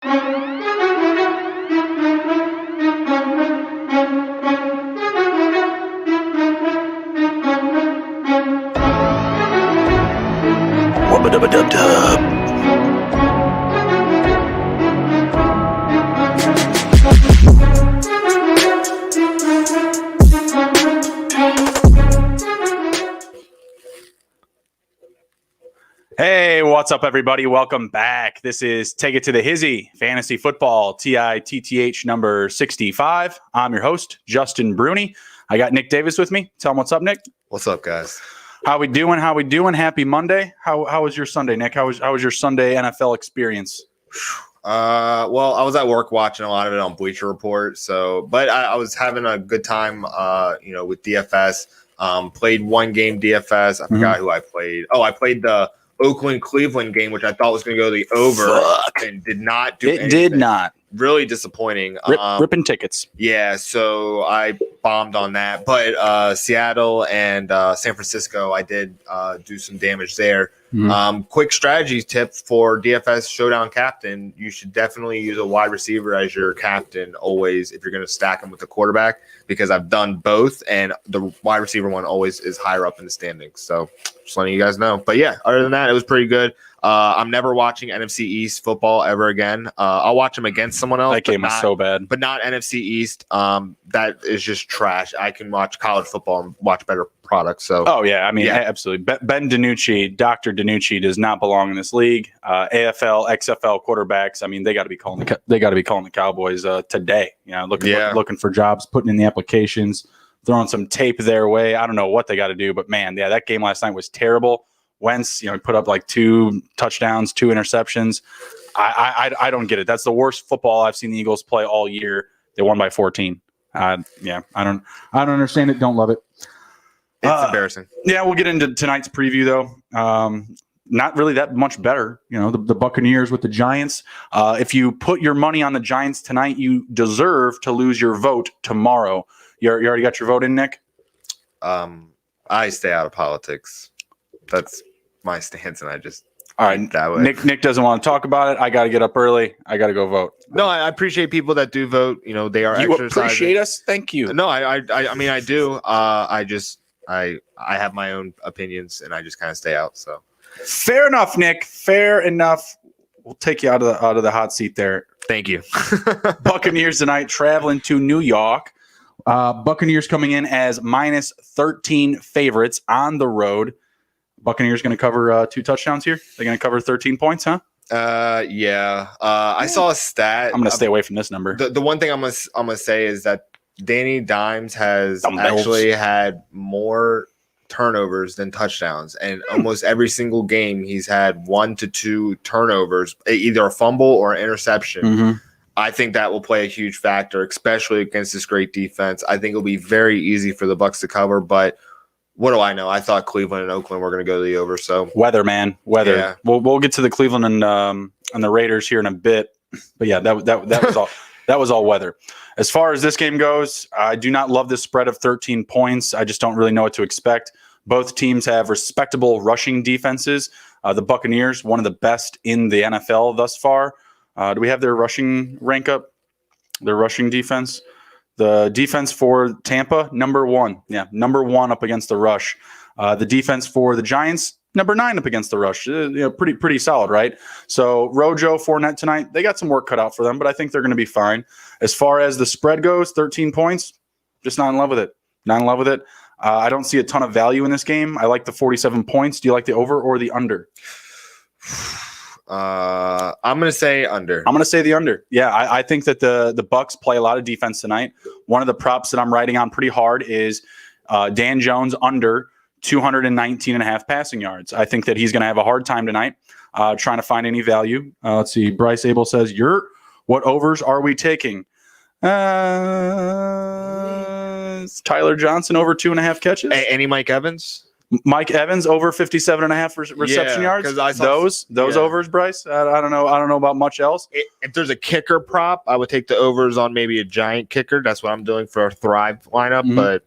Wubba-dubba-dub-dub. Hey, what's up, everybody? Welcome back. This is Take It to the Hizzy Fantasy Football TITTH number 65. I'm your host, Justin Bruni. I got Nick Davis with me. Tell him what's up, Nick. What's up, guys? How we doing? Happy Monday. How was your Sunday, Nick? How was your Sunday NFL experience? Well, I was at work watching a lot of it on Bleacher Report. But I was having a good time, with DFS. Played one game DFS. I forgot who I played. Oh, I played the Oakland-Cleveland game, which I thought was going to go the over, and did not do anything. It did not. Really disappointing. Ripping tickets. Yeah, so I bombed on that. But Seattle and San Francisco, I did do some damage there. Quick strategy tip for DFS Showdown Captain. You should definitely use a wide receiver as your captain always if you're going to stack them with the quarterback, because I've done both, and the wide receiver one always is higher up in the standings. So just letting you guys know. But yeah, other than that, it was pretty good. I'm never watching NFC East football ever again. I'll watch them against someone else. That game was so bad. But not NFC East. That is just trash. I can watch college football and watch better products. So. Oh, yeah. I mean, absolutely. Ben DiNucci, Dr. DiNucci does not belong in this league. AFL, XFL quarterbacks, I mean, they got to be calling the Cowboys today. Looking for jobs, putting in the applications, throwing some tape their way. I don't know what they got to do, but man, yeah, that game last night was terrible. Wentz, put up like 2 touchdowns, 2 interceptions. I don't get it. That's the worst football I've seen the Eagles play all year. They won by 14. I don't understand it. Don't love it. It's embarrassing. Yeah, we'll get into tonight's preview though. Not really that much better. The Buccaneers with the Giants. If you put your money on the Giants tonight, you deserve to lose your vote tomorrow. You already got your vote in, Nick? I stay out of politics. That's my stance, and I just all right that way. Nick doesn't want to talk about it. I got to get up early. I got to go vote. No, I appreciate people that do vote. They are. You appreciate us? Thank you. No, I mean I do. I have my own opinions, and I just kind of stay out. So fair enough, Nick. Fair enough. We'll take you out of the hot seat there. Thank you. Buccaneers tonight, traveling to New York. Buccaneers coming in as -13 favorites on the road. Buccaneers going to cover 2 touchdowns here. They're going to cover 13 points, huh? Yeah. I saw a stat. I'm going to stay away from this number. The one thing I'm gonna say is that Danny Dimes has actually had more turnovers than touchdowns, and almost every single game he's had 1 to 2 turnovers, either a fumble or an interception. I think that will play a huge factor, especially against this great defense. I think it'll be very easy for the Bucs to cover, but what do I know? I thought Cleveland and Oakland were going to go to the over. So weather, man, weather. Yeah. We'll get to the Cleveland and the Raiders here in a bit, but yeah, that was all. That was all weather. As far as this game goes, I do not love this spread of 13 points. I just don't really know what to expect. Both teams have respectable rushing defenses. The Buccaneers, one of the best in the NFL thus far. Do we have their rushing rank up? Their rushing defense? The defense for Tampa, number 1. Yeah, number 1 up against the rush. The defense for the Giants, number 9 up against the rush. Pretty solid, right? So Rojo, Fournette tonight, they got some work cut out for them, but I think they're going to be fine. As far as the spread goes, 13 points, just not in love with it. Not in love with it. I don't see a ton of value in this game. I like the 47 points. Do you like the over or the under? I'm going to say under. I'm going to say the under. Yeah, I think that the Bucs play a lot of defense tonight. One of the props that I'm writing on pretty hard is Dan Jones under 219.5 passing yards. I think that he's going to have a hard time tonight trying to find any value. Let's see. Bryce Abel says, what overs are we taking? Tyler Johnson over 2.5 catches. Any Mike Evans? Mike Evans over 57.5 reception yards. I saw those overs, Bryce. I don't know. I don't know about much else. If there's a kicker prop, I would take the overs on maybe a giant kicker. That's what I'm doing for a Thrive lineup. But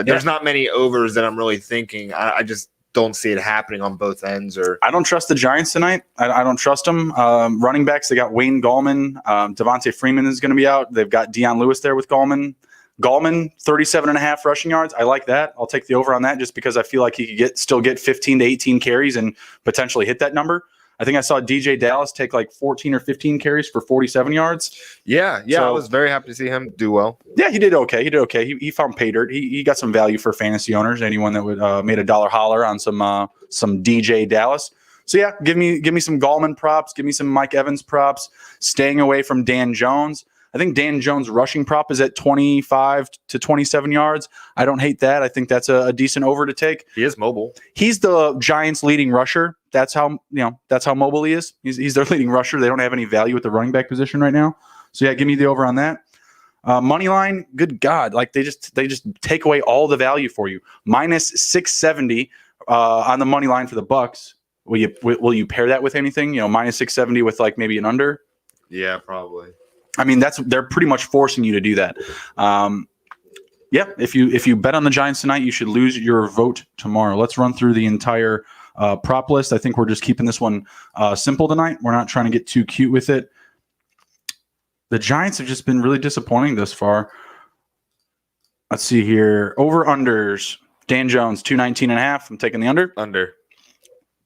there's not many overs that I'm really thinking. I just don't see it happening on both ends. Or I don't trust the Giants tonight. I don't trust them. Running backs, they got Wayne Gallman. Devontae Freeman is going to be out. They've got Deion Lewis there with Gallman. Gallman, 37.5 rushing yards. I like that. I'll take the over on that just because I feel like he could still get 15 to 18 carries and potentially hit that number. I think I saw DJ Dallas take like 14 or 15 carries for 47 yards. yeah, So- I was very happy to see him do well. Yeah, he did okay. He found pay dirt. He got some value for fantasy owners. Anyone that would made a dollar holler on some DJ Dallas. So yeah, give me some Gallman props. Give me some Mike Evans props. Staying away from Dan Jones. I think Dan Jones' rushing prop is at 25 to 27 yards. I don't hate that. I think that's a decent over to take. He is mobile. He's the Giants' leading rusher. That's how mobile he is. He's their leading rusher. They don't have any value at the running back position right now. So yeah, give me the over on that. Money line, good God, like they just take away all the value for you. Minus 670 on the money line for the Bucks. Will you pair that with anything? Minus 670 with like maybe an under. Yeah, probably. I mean, they're pretty much forcing you to do that. Yeah, if you bet on the Giants tonight, you should lose your vote tomorrow. Let's run through the entire prop list. I think we're just keeping this one simple tonight. We're not trying to get too cute with it. The Giants have just been really disappointing thus far. Let's see here. Over unders. Dan Jones, 219.5. I'm taking the under. Under.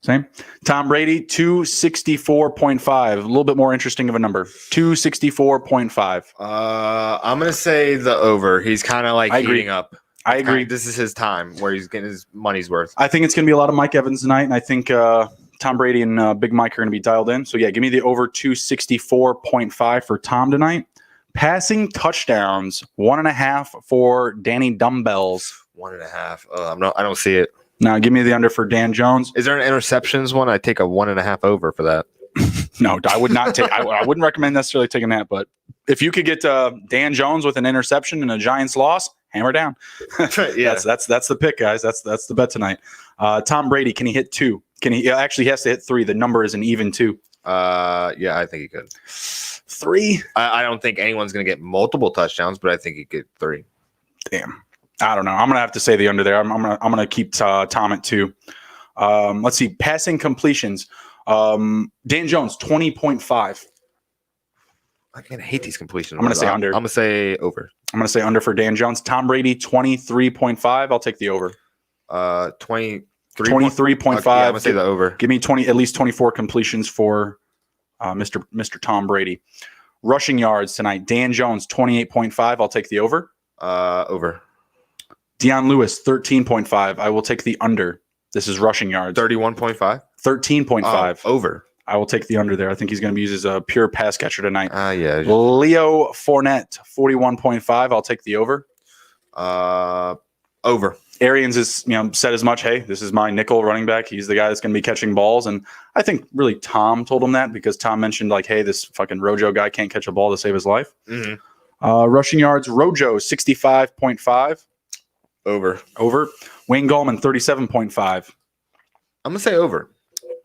Same. Tom Brady, 264.5. A little bit more interesting of a number. 264.5. I'm gonna say the over. He's kind of like I agree. heating up. I agree. This is his time where he's getting his money's worth. I think it's going to be a lot of Mike Evans tonight, and I think Tom Brady and Big Mike are going to be dialed in. So, yeah, give me the over 264.5 for Tom tonight. Passing touchdowns, 1.5 for Danny Dumbbells. 1.5. I don't see it. Now, give me the under for Dan Jones. Is there an interceptions one? I'd take a 1.5 over for that. No, I would not take. I wouldn't recommend necessarily taking that. But if you could get Dan Jones with an interception and a Giants loss, hammer down. Yeah. That's the pick, guys. That's the bet tonight. Tom Brady, can he hit 2? He actually has to hit 3. The number is an even 2. Yeah, I think he could. 3. I don't think anyone's gonna get multiple touchdowns, but I think he could 3. Damn. I don't know. I'm gonna have to say the under there. I'm gonna keep Tom at 2. Let's see. Passing completions. Dan Jones, 20.5. I kind of hate these completions. I'm gonna say under. I'm gonna say over. I'm gonna say under for Dan Jones. Tom Brady, 23.5. I'll take the over. 23.5. 23.5. Okay, I'm gonna say the over. Give me at least 24 completions for Mr. Tom Brady. Rushing yards tonight. Dan Jones, 28.5. I'll take the over. Over. Deion Lewis, 13.5. I will take the under. This is rushing yards. 31.5. 13.5. Over. I will take the under there. I think he's going to be used as a pure pass catcher tonight. Yeah. Leo Fournette, 41.5. I'll take the over. Over. Arians has said as much. Hey, this is my nickel running back. He's the guy that's going to be catching balls. And I think really Tom told him that because Tom mentioned like, hey, this fucking Rojo guy can't catch a ball to save his life. Mm-hmm. Rushing yards, Rojo, 65.5. Over. Wayne Gallman, 37.5. I'm gonna say over.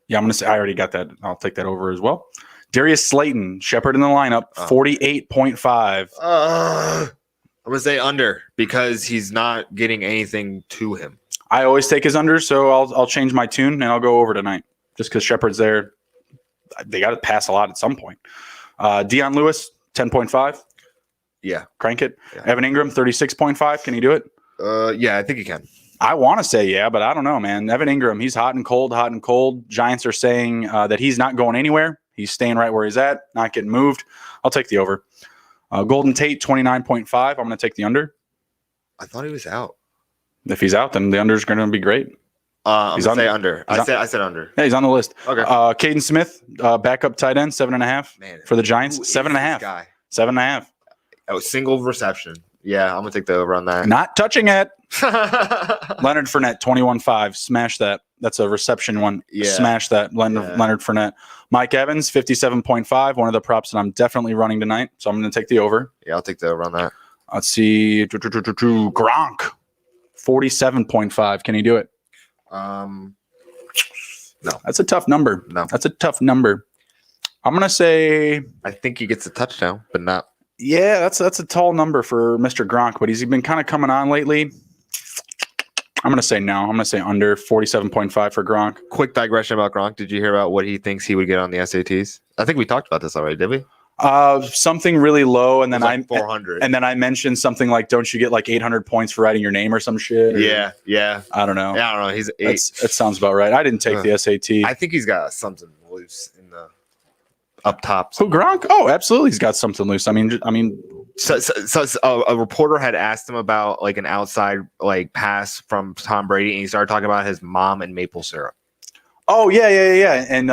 Yeah, I'm going to say I already got that. I'll take that over as well. Darius Slayton, Shepherd in the lineup, 48.5. I'm gonna say under because he's not getting anything to him. I always take his under, so I'll change my tune and I'll go over tonight just because Shepherd's there. They got to pass a lot at some point. Deion Lewis, 10.5. Yeah. Crank it. Yeah. Evan Ingram, 36.5. Can he do it? Yeah, I think he can. I want to say yeah, but I don't know, man. Evan Ingram, he's hot and cold. Giants are saying that he's not going anywhere. He's staying right where he's at, not getting moved. I'll take the over. Golden Tate, 29.5. I'm going to take the under. I thought he was out. If he's out, then the under is going to be great. I'm going to say under. I said under. Yeah, he's on the list. Okay. Caden Smith, backup tight end, 7.5 Man, for the Giants. who is 7.5. this guy? 7.5. Oh, single reception. Yeah, I'm going to take the over on that. Not touching it. Leonard Fournette, 21.5. Smash that. That's a reception one. Yeah. Smash that. Leonard Fournette. Mike Evans, 57.5. One of the props that I'm definitely running tonight. So I'm going to take the over. Yeah, I'll take the over on that. Let's see. Gronk, 47.5. Can he do it? No. That's a tough number. No. That's a tough number. I'm going to say, I think he gets a touchdown, but not. yeah, that's a tall number for Mr. Gronk, but he's been kind of coming on lately. I'm going to say no. I'm going to say under 47.5 for Gronk. Quick digression about Gronk. Did you hear about what he thinks he would get on the SATs? I think we talked about this already, did we? Something really low, and then like 400. And then I mentioned something like, "Don't you get like 800 points for writing your name or some shit?" Or, yeah. I don't know. Yeah, I don't know. He's 8. That sounds about right. I didn't take the SAT. I think he's got something loose in the up top. Who, Gronk? Oh, absolutely, he's got something loose. I mean, so a reporter had asked him about like an outside like pass from Tom Brady, and he started talking about his mom and maple syrup. Oh yeah, and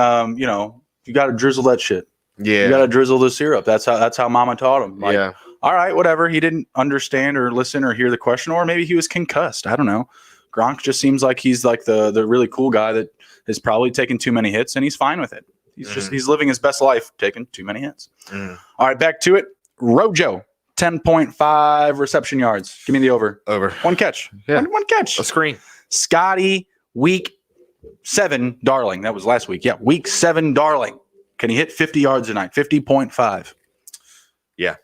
you got to drizzle that shit. Yeah, you got to drizzle the syrup. That's how Mama taught him. Like, yeah. All right, whatever. He didn't understand or listen or hear the question, or maybe he was concussed. I don't know. Gronk just seems like he's like the really cool guy that has probably taken too many hits, and he's fine with it. He's living his best life, taking too many hits. All right, back to it. Rojo, 10.5 reception yards. Give me the over. Over. One catch. Yeah. One catch. A screen. Scotty, week 7, Darling. That was last week. Yeah, week 7, Darling. Can he hit 50 yards tonight? 50.5. Yeah.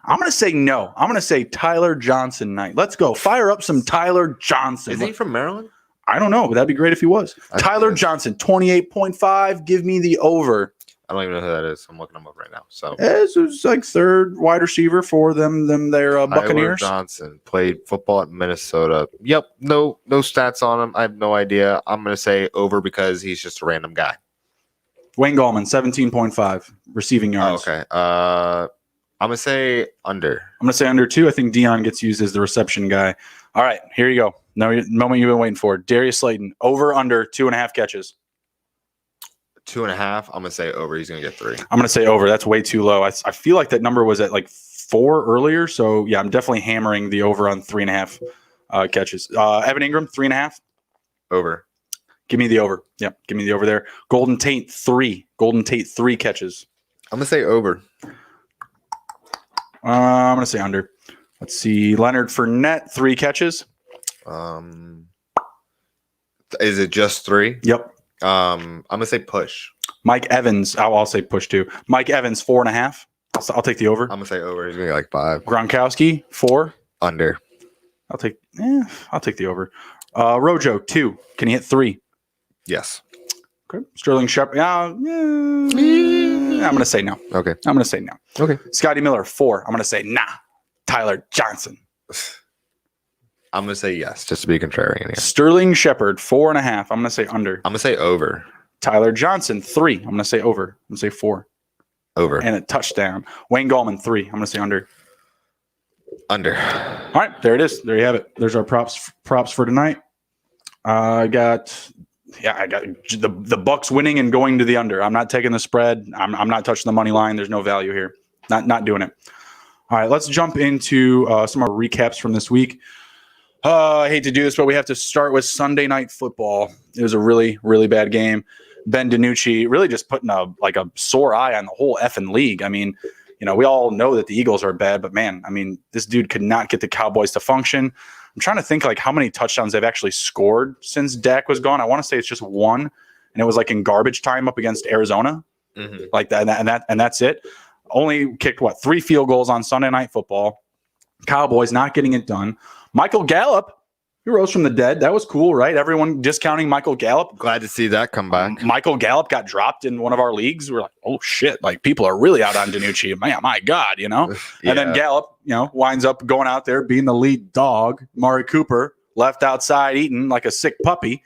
I'm going to say no. I'm going to say Tyler Johnson night. Let's go. Fire up some Tyler Johnson. Is he from Maryland? I don't know, but that'd be great if he was. Tyler Johnson, 28.5. Give me the over. I don't even know who that is. I'm looking him up right now. So it's like third wide receiver for them their Buccaneers. Tyler Johnson played football at Minnesota. Yep. No stats on him. I have no idea. I'm going to say over because he's just a random guy. Wayne Gallman, 17.5 receiving yards. Oh, okay. I'm going to say under. I'm going to say under 2. I think Dion gets used as the reception guy. All right, here you go. No moment you've been waiting for. Darius Slayton, over under 2.5 catches. 2.5. I'm going to say over. He's going to get 3. I'm going to say over. That's way too low. I feel like that number was at like 4 earlier. So, yeah, I'm definitely hammering the over on 3.5 catches. Evan Ingram, 3.5. Over. Give me the over. Yeah, give me the over there. Golden Tate, 3. Golden Tate, 3 catches. I'm going to say over. I'm going to say under. Let's see. Leonard Fournette, 3 catches. Is it just 3? Yep. I'm going to say push. Mike Evans, I'll say push too. Mike Evans, 4.5. I'll take the over. I'm going to say over. He's going to get like 5. Gronkowski, 4. Under. I'll take the over. Rojo, 2. Can he hit 3? Yes. Okay. Sterling Shepard. I'm going to say no. Okay. I'm going to say no. Okay. Scotty Miller, 4. I'm going to say nah. Tyler Johnson. I'm going to say yes, just to be contrarian here. Sterling Shepard, 4.5. I'm going to say under. I'm going to say over. Tyler Johnson, 3. I'm going to say over. I'm going to say 4. Over. And a touchdown. Wayne Gallman, 3. I'm going to say under. Under. All right, there it is. There you have it. There's our props for tonight. I got the Bucks winning and going to the under. I'm not taking the spread. I'm not touching the money line. There's no value here. Not doing it. All right, let's jump into some more recaps from this week. I hate to do this, but we have to start with Sunday Night Football. It was a really, really bad game. Ben DiNucci really just putting a sore eye on the whole effing league. I mean, we all know that the Eagles are bad, but man, I mean, this dude could not get the Cowboys to function. I'm trying to think like how many touchdowns they've actually scored since Dak was gone. I want to say it's just 1, and it was like in garbage time up against Arizona, like that, and that's it. Only kicked 3 field goals on Sunday Night Football. Cowboys not getting it done. Michael Gallup, he rose from the dead. That was cool, right? Everyone discounting Michael Gallup. Glad to see that come back. Michael Gallup got dropped in one of our leagues. We're like, oh shit! Like people are really out on DiNucci. Man, my God, Yeah. And then Gallup, winds up going out there being the lead dog. Mari Cooper left outside eating like a sick puppy.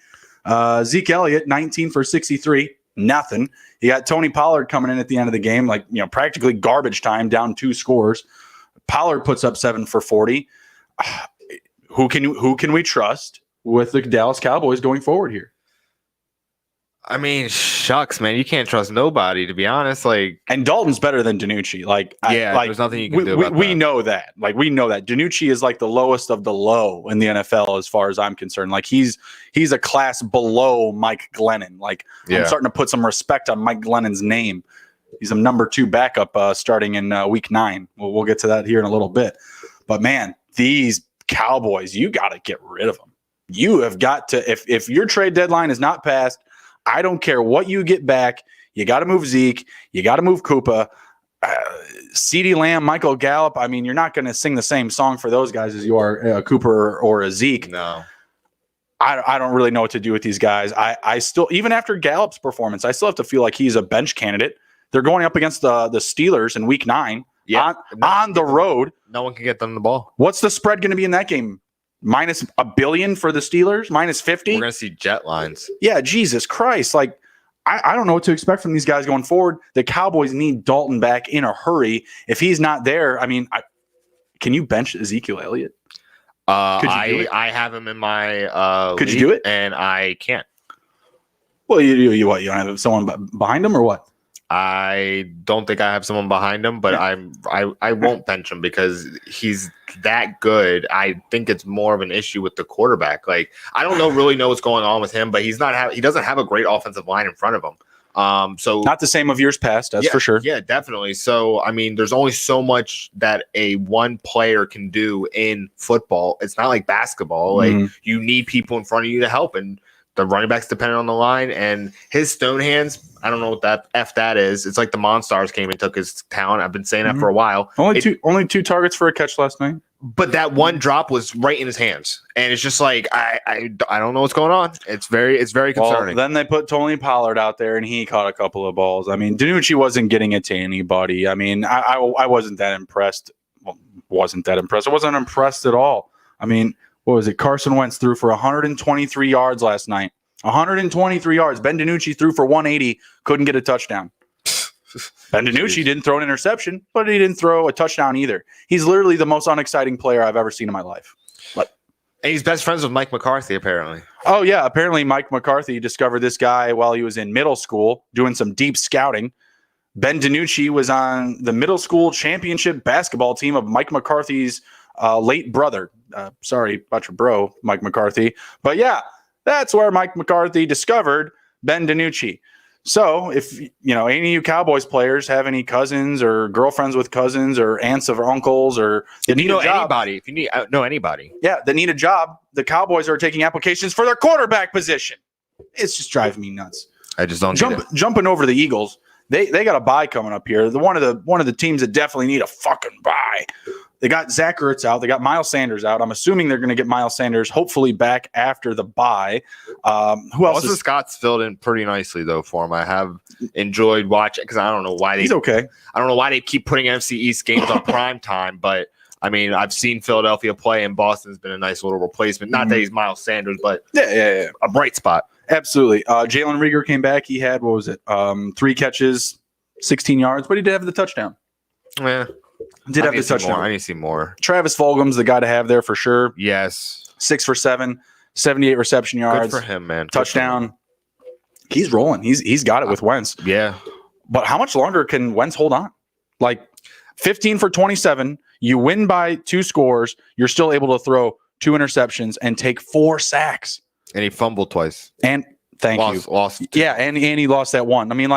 Zeke Elliott, 19 for 63, nothing. You got Tony Pollard coming in at the end of the game, practically garbage time, down 2 scores. Pollard puts up 7 for 40. Who can we trust with the Dallas Cowboys going forward here? I mean, shucks, man. You can't trust nobody, to be honest. And Dalton's better than DiNucci. There's nothing you can do about that. We know that. We know that. DiNucci is like the lowest of the low in the NFL as far as I'm concerned. He's a class below Mike Glennon. I'm starting to put some respect on Mike Glennon's name. He's a number 2 backup starting in week 9. We'll get to that here in a little bit. But man, these Cowboys, you got to get rid of them. You have got to, if your trade deadline is not passed, I don't care what you get back. You got to move Zeke. You got to move Koopa. CeeDee Lamb, Michael Gallup. I mean, you're not going to sing the same song for those guys as you are Cooper or a Zeke. No. I don't really know what to do with these guys. I still, even after Gallup's performance, I still have to feel like he's a bench candidate. They're going up against the Steelers in Week 9 on the road. No one can get them the ball. What's the spread going to be in that game? Minus $1 billion for the Steelers? Minus 50? We're going to see jet lines. Yeah, Jesus Christ. Like, I don't know what to expect from these guys going forward. The Cowboys need Dalton back in a hurry. If he's not there, I mean, can you bench Ezekiel Elliott? I have him in my Could you league, do it? and I can't. Well, you what? You don't have someone behind him or what? I don't think I have someone behind him, but I won't bench him because he's that good. I think it's more of an issue with the quarterback. Like, I don't really know what's going on with him, but he doesn't have a great offensive line in front of him. So not the same of years past, that's for sure. Yeah, definitely. So, I mean, there's only so much that a one player can do in football. It's not like basketball. Like, you need people in front of you to help, and the running back's dependent on the line. And his stone hands, I don't know what that is. It's like the Monstars came and took his talent. I've been saying that for a while. Only two targets for a catch last night. But that one drop was right in his hands, and it's just like I don't know what's going on. It's very concerning. Well, then they put Tony Pollard out there, and he caught a couple of balls. I mean, DiNucci wasn't getting it to anybody. I mean, I wasn't that impressed. Well, wasn't that impressed. I wasn't impressed at all. I mean, what was it? Carson Wentz threw for 123 yards last night. 123 yards. Ben DiNucci threw for 180. Couldn't get a touchdown. Ben DiNucci didn't throw an interception, but he didn't throw a touchdown either. He's literally the most unexciting player I've ever seen in my life. And he's best friends with Mike McCarthy, apparently. Oh, yeah. Apparently, Mike McCarthy discovered this guy while he was in middle school doing some deep scouting. Ben DiNucci was on the middle school championship basketball team of Mike McCarthy's late brother. Sorry about your bro, Mike McCarthy. But, yeah, that's where Mike McCarthy discovered Ben DiNucci. So if, any of you Cowboys players have any cousins or girlfriends with cousins or aunts or uncles or if you know anybody, that need a job, the Cowboys are taking applications for their quarterback position. It's just driving me nuts. I just don't jumping over the Eagles. They got a bye coming up here. One of the teams that definitely need a fucking bye. They got Zach Ertz out. They got Miles Sanders out. I'm assuming they're going to get Miles Sanders hopefully back after the bye. Who else? Austin Scott's filled in pretty nicely though for him. I have enjoyed watching because I don't know why he's okay. I don't know why they keep putting NFC East games on prime time, but I mean I've seen Philadelphia play and Boston's been a nice little replacement. Not that he's Miles Sanders, but yeah, a bright spot. Absolutely. Jalen Reagor came back. He had 3 catches, 16 yards, but he did have the touchdown. Yeah. Did have the touchdown. I need to see more. Travis Fulgham's the guy to have there for sure. Yes. 6 for 7, 78 reception yards. Good for him, man. Touchdown. He's rolling. He's got it with Wentz. Yeah. But how much longer can Wentz hold on? Like 15 for 27, you win by 2 scores, you're still able to throw 2 interceptions and take 4 sacks. And he fumbled twice. And lost. Yeah, and he lost that one. I mean,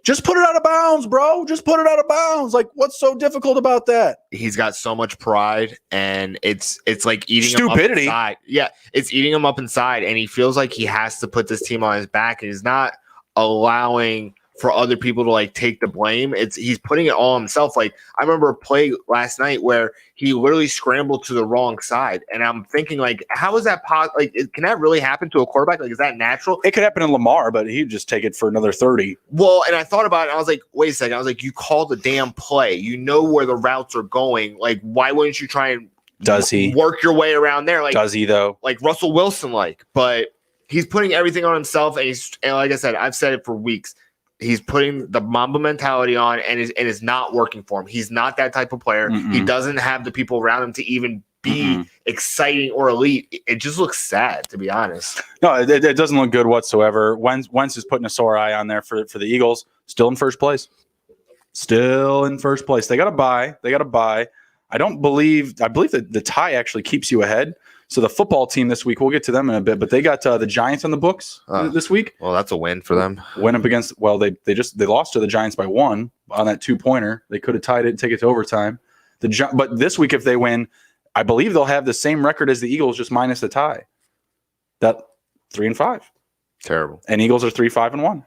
just put it out of bounds, bro. Just put it out of bounds. Like, what's so difficult about that? He's got so much pride, and it's like eating stupidity. Him up inside. Yeah, it's eating him up inside, and he feels like he has to put this team on his back, and he's not allowing for other people to take the blame. He's putting it all on himself. Like, I remember a play last night where he literally scrambled to the wrong side, and I'm thinking, how is that possible? Can that really happen to a quarterback? Is that natural? It could happen in Lamar, but he'd just take it for another 30. Well, and I thought about it, and I was like, wait a second. I was like, you call the damn play. You know where the routes are going. Why wouldn't you try and work your way around there? Does he, though? Like Russell Wilson, but he's putting everything on himself, and like I said, I've said it for weeks. He's putting the Mamba mentality on, and is not working for him. He's not that type of player. Mm-mm. He doesn't have the people around him to even be exciting or elite. It just looks sad, to be honest. No, it doesn't look good whatsoever. Wentz is putting a sore eye on there for the Eagles. Still in first place. They got a bye. I believe that the tie actually keeps you ahead. So the football team this week, we'll get to them in a bit, but they got the Giants on the books this week. Well, that's a win for them. Went up against, they lost to the Giants by 1 on that 2-pointer. They could have tied it and take it to overtime. But this week, if they win, I believe they'll have the same record as the Eagles, just minus the tie. That 3-5. Terrible. And Eagles are 3-5-1.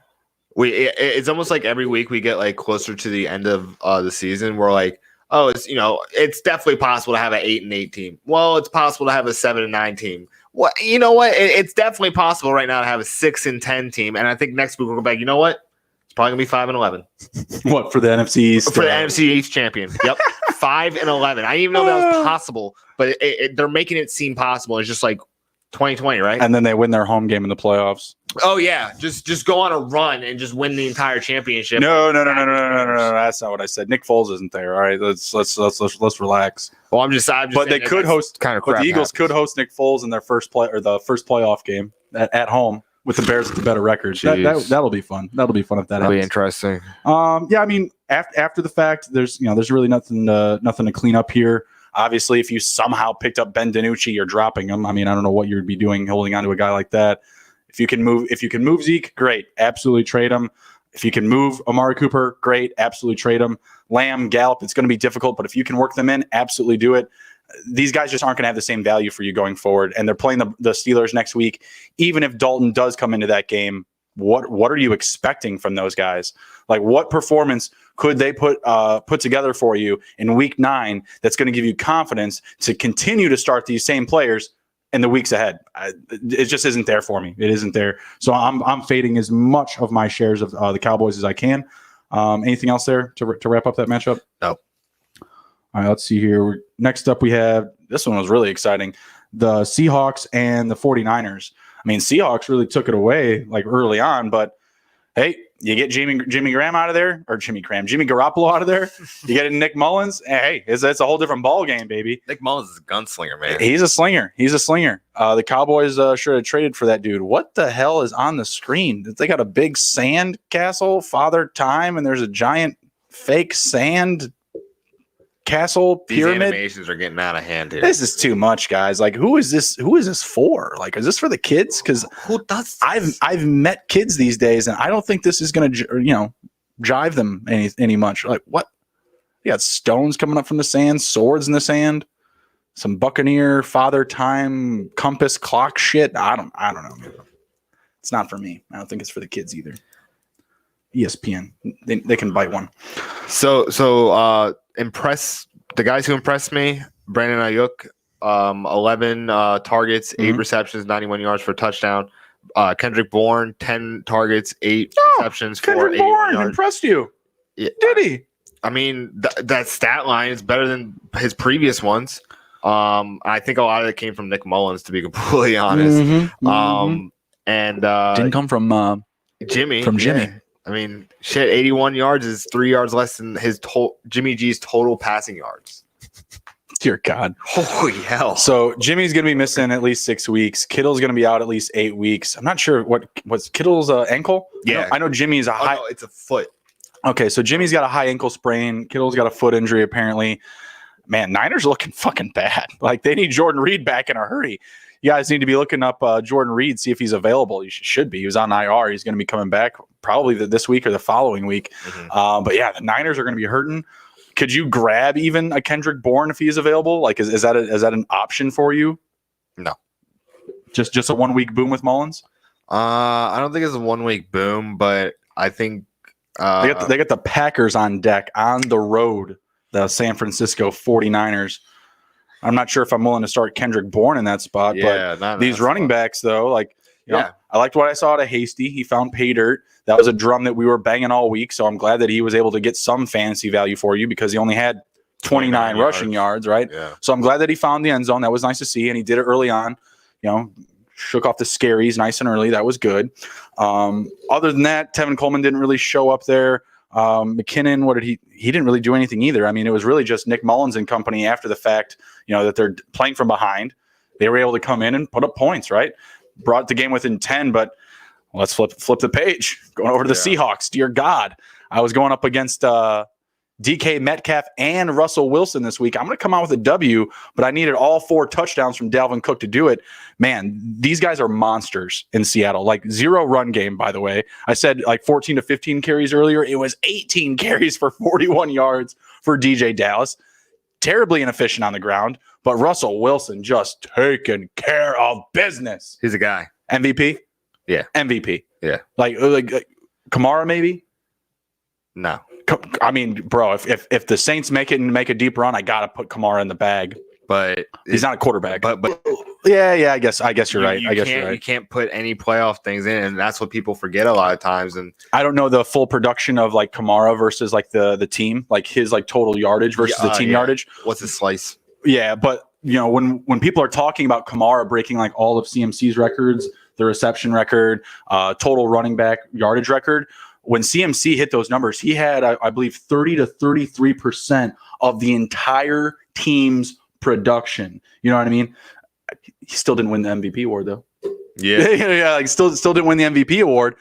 It's almost like every week we get closer to the end of the season. We're like, oh, it's definitely possible to have an 8-8 team. Well, it's possible to have a 7-9 team. Well, you know what? It's definitely possible right now to have a 6-10 team. And I think next week we'll go back. You know what? It's probably gonna be 5-11. What for the NFC East? For the NFC East champion. Yep. 5-11. I didn't even know that was possible, but they're making it seem possible. It's just like 2020, right? And then they win their home game in the playoffs. Oh yeah, just go on a run and just win the entire championship. No. That's not what I said. Nick Foles isn't there. All right, let's relax. Well, I'm just. But they could host kind of. But the Eagles could host Nick Foles in their first playoff game at home with the Bears with the better record. That'll be fun. That'll be fun if that happens. That'll be interesting. Yeah, I mean, after the fact, there's really nothing to clean up here. Obviously, if you somehow picked up Ben DiNucci, you're dropping him. I mean, I don't know what you'd be doing holding on to a guy like that. If you can move Zeke, great, absolutely trade him. If you can move Amari Cooper, great, absolutely trade him. Lamb, Gallup, it's going to be difficult, but if you can work them in, absolutely do it. These guys just aren't going to have the same value for you going forward, and they're playing the Steelers next week. Even if Dalton does come into that game, what are you expecting from those guys? Like, what performance could they put together for you in Week 9 that's going to give you confidence to continue to start these same players in the weeks ahead? It just isn't there for me. It isn't there. So I'm fading as much of my shares of the Cowboys as I can. Anything else there to wrap up that matchup? No. All right, let's see here. Next up, we have this one was really exciting. The Seahawks and the 49ers. I mean, Seahawks really took it away like early on, but hey, you get Jimmy Graham out of there, or Jimmy Garoppolo out of there. You get Nick Mullins. Hey, it's a whole different ball game, baby. Nick Mullins is a gunslinger, man. He's a slinger. The Cowboys should have traded for that dude. What the hell is on the screen? They got a big sand castle, Father Time, and there's a giant fake sand castle pyramid. These animations are getting out of hand here. This is too much, guys. Like, who is this for? Like, is this for the kids? Because who does this? I've met kids these days, and I don't think this is going to jive them any much. Like, what? You got stones coming up from the sand, swords in the sand, some Buccaneer Father Time compass clock shit. I don't know. It's not for me. I don't think it's for the kids either. ESPN, they can bite one. So the guys who impressed me: Brandon Ayuk, 11 targets, 8 receptions, 91 yards for a touchdown. Kendrick Bourne, 10 targets, 8 receptions for 81 yards. Impressed you? Yeah. Did he? I mean, that stat line is better than his previous ones. I think a lot of it came from Nick Mullins, to be completely honest. And didn't come from Jimmy. From Jimmy. Yeah. I mean, shit, 81 yards is 3 yards less than his Jimmy G's total passing yards. Dear God. Holy hell. So Jimmy's going to be missing at least 6 weeks. Kittle's going to be out at least 8 weeks. I'm not sure what's Kittle's ankle. Yeah. I know Jimmy's a high. No, it's a foot. Okay, so Jimmy's got a high ankle sprain. Kittle's got a foot injury, apparently. Man, Niners are looking fucking bad. Like, they need Jordan Reed back in a hurry. You guys need to be looking up Jordan Reed, see if he's available. You should be. He was on IR. He's going to be coming back probably this week or the following week. But yeah, the Niners are going to be hurting. Could you grab even a Kendrick Bourne if he is available? Like, is that an option for you? No. Just a 1 week boom with Mullins? I don't think it's a 1 week boom, but I think they got the Packers on deck on the road. The San Francisco 49ers. I'm not sure if I'm willing to start Kendrick Bourne in that spot, but these running backs, though, like, you know, I liked what I saw out of Hasty. He found pay dirt. That was a drum that we were banging all week, so I'm glad that he was able to get some fantasy value for you because he only had 29 rushing yards, right? Yeah. So I'm glad that he found the end zone. That was nice to see, and he did it early on. You know, shook off the scaries nice and early. That was good. Other than that, Tevin Coleman didn't really show up there. McKinnon, what did he didn't really do anything either. I mean, it was really just Nick Mullins and company after the fact, you know, that they're playing from behind. They were able to come in and put up points, right? Brought the game within 10, but let's flip the page. Going over to the Seahawks. Dear God. I was going up against DK Metcalf and Russell Wilson this week. I'm going to come out with a W, but I needed all 4 touchdowns from Dalvin Cook to do it. Man, these guys are monsters in Seattle. Like, 0 run game, by the way. I said like 14 to 15 carries earlier. It was 18 carries for 41 yards for DJ Dallas. Terribly inefficient on the ground, but Russell Wilson just taking care of business. He's a guy. MVP? Yeah. MVP. Yeah. Like Kamara, maybe? No. I mean, bro, if the Saints make it and make a deep run, I gotta put Kamara in the bag. But He's not a quarterback. But yeah, I guess you're right. I guess you're right. You can't put any playoff things in, and that's what people forget a lot of times. And I don't know the full production of like Kamara versus like the team, like his like total yardage versus the team yardage. What's his slice? Yeah, but you know when people are talking about Kamara breaking like all of CMC's records, the reception record, total running back yardage record. When CMC hit those numbers, he had, I believe, 30 to 33% of the entire team's production. You know what I mean? He still didn't win the MVP award, though. Yeah, yeah, like still didn't win the MVP award,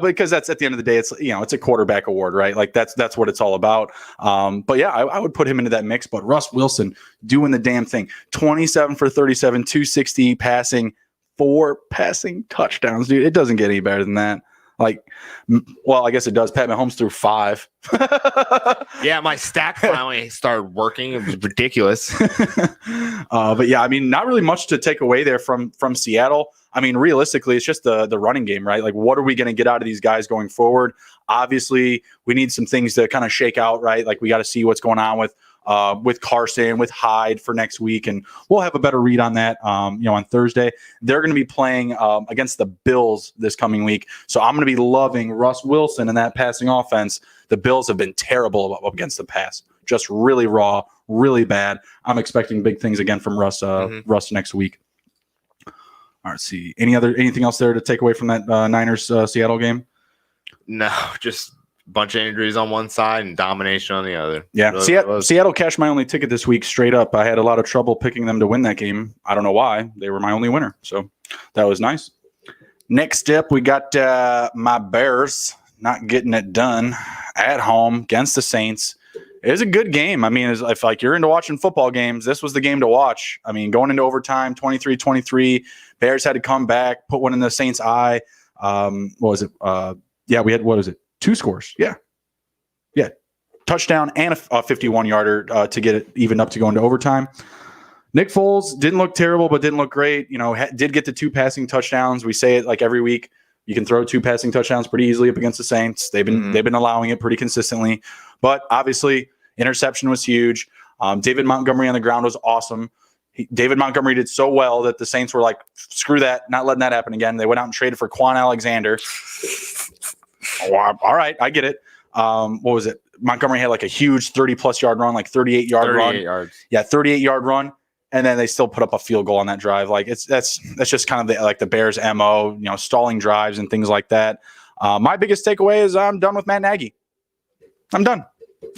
because that's at the end of the day, it's it's a quarterback award, right? Like that's what it's all about. But yeah, I would put him into that mix. But Russ Wilson doing the damn thing, 27 for 37, 260 passing, 4 passing touchdowns, dude. It doesn't get any better than that. Like, well, I guess it does. Pat Mahomes threw 5. Yeah, my stack finally started working. It was ridiculous. But yeah, I mean, not really much to take away there from Seattle. I mean, realistically, it's just the running game, right? Like, what are we going to get out of these guys going forward? Obviously, we need some things to kind of shake out, right? Like, we got to see what's going on with Carson, with Hyde for next week, and we'll have a better read on that. On Thursday, they're going to be playing against the Bills this coming week, so I'm going to be loving Russ Wilson and that passing offense. The Bills have been terrible up against the pass, just really raw, really bad. I'm expecting big things again from Russ. Russ next week. All right, let's see. Anything else there to take away from that Niners Seattle game? No, just bunch of injuries on one side and domination on the other. Yeah, really Seattle cashed my only ticket this week straight up. I had a lot of trouble picking them to win that game. I don't know why. They were my only winner, so that was nice. Next up, we got my Bears not getting it done at home against the Saints. It was a good game. I mean, if like you're into watching football games, this was the game to watch. I mean, going into overtime, 23-23, Bears had to come back, put one in the Saints' eye. What was it? We had, what was it? 2 scores. Yeah. Touchdown and a 51-yarder to get it even up to go into overtime. Nick Foles didn't look terrible, but didn't look great. Did get the 2 passing touchdowns. We say it like every week. You can throw 2 passing touchdowns pretty easily up against the Saints. They've been allowing it pretty consistently. But obviously, interception was huge. David Montgomery on the ground was awesome. David Montgomery did so well that the Saints were like, screw that, not letting that happen again. They went out and traded for Quan Alexander. All right, I get it. What was it? Montgomery had like a huge 30-plus yard run, like 38-yard run. 38 yards. Yeah, 38-yard run. And then they still put up a field goal on that drive. Like that's just kind of the Bears' MO, stalling drives and things like that. My biggest takeaway is I'm done with Matt Nagy. I'm done.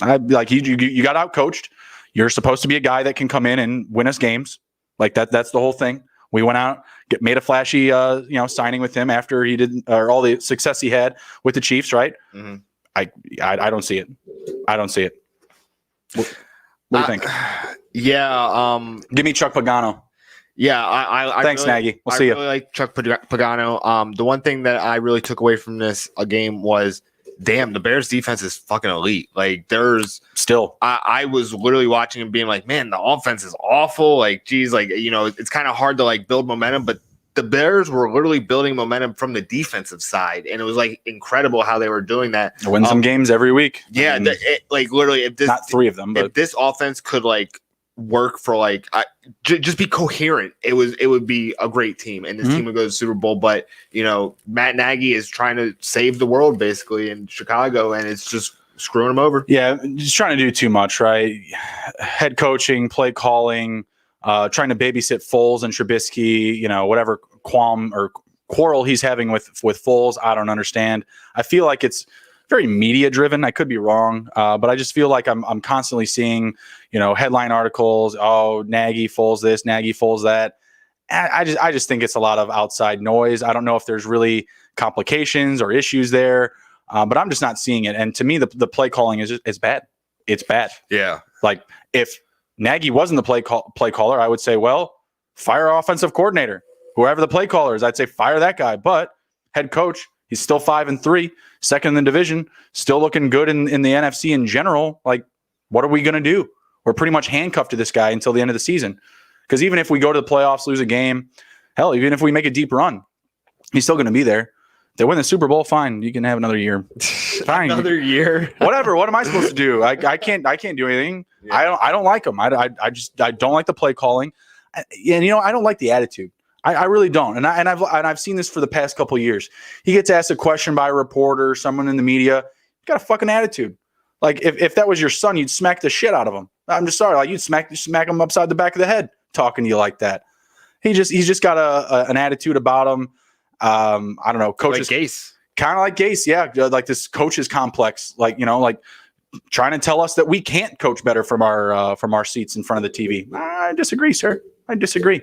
You got out coached. You're supposed to be a guy that can come in and win us games. Like that's the whole thing. We went out, made a flashy, signing with him after he did all the success he had with the Chiefs, right? Mm-hmm. I don't see it. I don't see it. What do you think? Yeah. Give me Chuck Pagano. Yeah. I Thanks, really, Nagy. We'll see you. I really like Chuck Pagano. The one thing that I really took away from this game was, damn, the Bears defense is fucking elite. Like there's still, I was literally watching and being like, man, the offense is awful. Like, geez, like, it's kind of hard to like build momentum, but the Bears were literally building momentum from the defensive side. And it was like incredible how they were doing that. They win some games every week. Yeah. Like literally if this, not 3 of them, but if this offense could like work for like just be coherent, it would be a great team, and this team would go to the Super Bowl. But Matt Nagy is trying to save the world basically in Chicago, and it's just screwing them over. Yeah, just trying to do too much, right? Head coaching, play calling, trying to babysit Foles and Trubisky. Whatever qualm or quarrel he's having with Foles, I don't understand. I feel like it's very media driven. I could be wrong, but I just feel like I'm constantly seeing, headline articles. Oh, Nagy Foles this, Nagy Foles that. I just think it's a lot of outside noise. I don't know if there's really complications or issues there, but I'm just not seeing it. And to me, the play calling is bad. It's bad. Yeah. Like if Nagy wasn't the play caller, I would say, well, fire our offensive coordinator, whoever the play caller is. I'd say fire that guy. But head coach, he's still 5-3, second in the division, still looking good in the NFC in general. Like, what are we going to do? We're pretty much handcuffed to this guy until the end of the season. Because even if we go to the playoffs, lose a game, hell, even if we make a deep run, he's still going to be there. They win the Super Bowl, fine. You can have another year. Fine. Another year. Whatever. What am I supposed to do? I can't do anything. Yeah. I don't like them. I don't like the play calling. And I don't like the attitude. I really don't. And I've seen this for the past couple of years. He gets asked a question by a reporter, someone in the media. You got a fucking attitude. Like if that was your son, you'd smack the shit out of him. I'm just sorry. Like you'd smack him upside the back of the head talking to you like that. He's just got an attitude about him. I don't know. Coaches, like Gase. Kind of like Gase. Yeah. Like this coaches complex, like trying to tell us that we can't coach better from our seats in front of the TV. I disagree, sir. I disagree.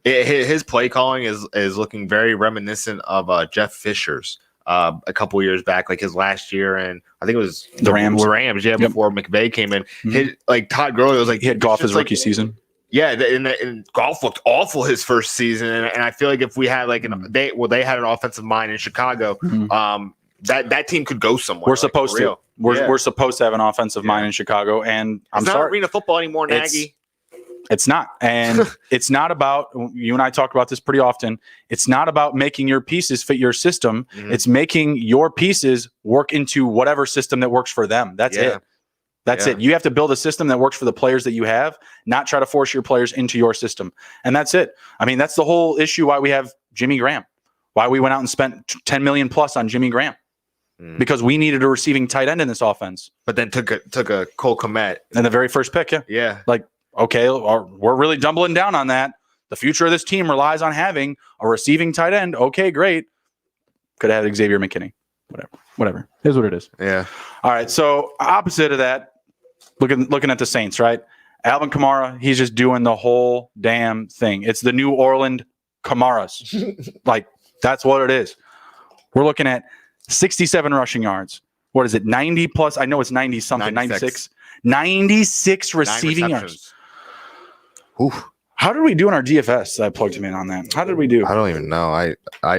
His play calling is looking very reminiscent of Jeff Fisher's a couple years back, like his last year, and I think it was the Rams. Yeah, before McVay came in. Mm-hmm. Todd Gurley was like he had Goff his rookie season. Yeah, and Goff looked awful his first season, and I feel like if we had they had an offensive mind in Chicago, that team could go somewhere. We're supposed to. We're supposed to have an offensive mind in Chicago, and it's not arena football anymore, Nagy. It's not. And it's not about, you and I talk about this pretty often. It's not about making your pieces fit your system. Mm-hmm. It's making your pieces work into whatever system that works for them. That's it. That's it. You have to build a system that works for the players that you have, not try to force your players into your system. And that's it. I mean, that's the whole issue why we have Jimmy Graham, why we went out and spent $10 million plus on Jimmy Graham. Because we needed a receiving tight end in this offense. But then took a Cole Kmet in the very first pick. Yeah. Like, okay, we're really doubling down on that. The future of this team relies on having a receiving tight end. Okay, great. Could have had Xavier McKinney. Whatever. Is what it is. Yeah. All right. So opposite of that, looking at the Saints, right? Alvin Kamara, he's just doing the whole damn thing. It's the New Orleans Kamaras. Like, that's what it is. We're looking at 67 rushing yards. What is it? 90 plus? I know it's 90 something. 96. 96 receiving yards. Oof. How did we do in our DFS? I plugged him in on that. How did we do? I don't even know. I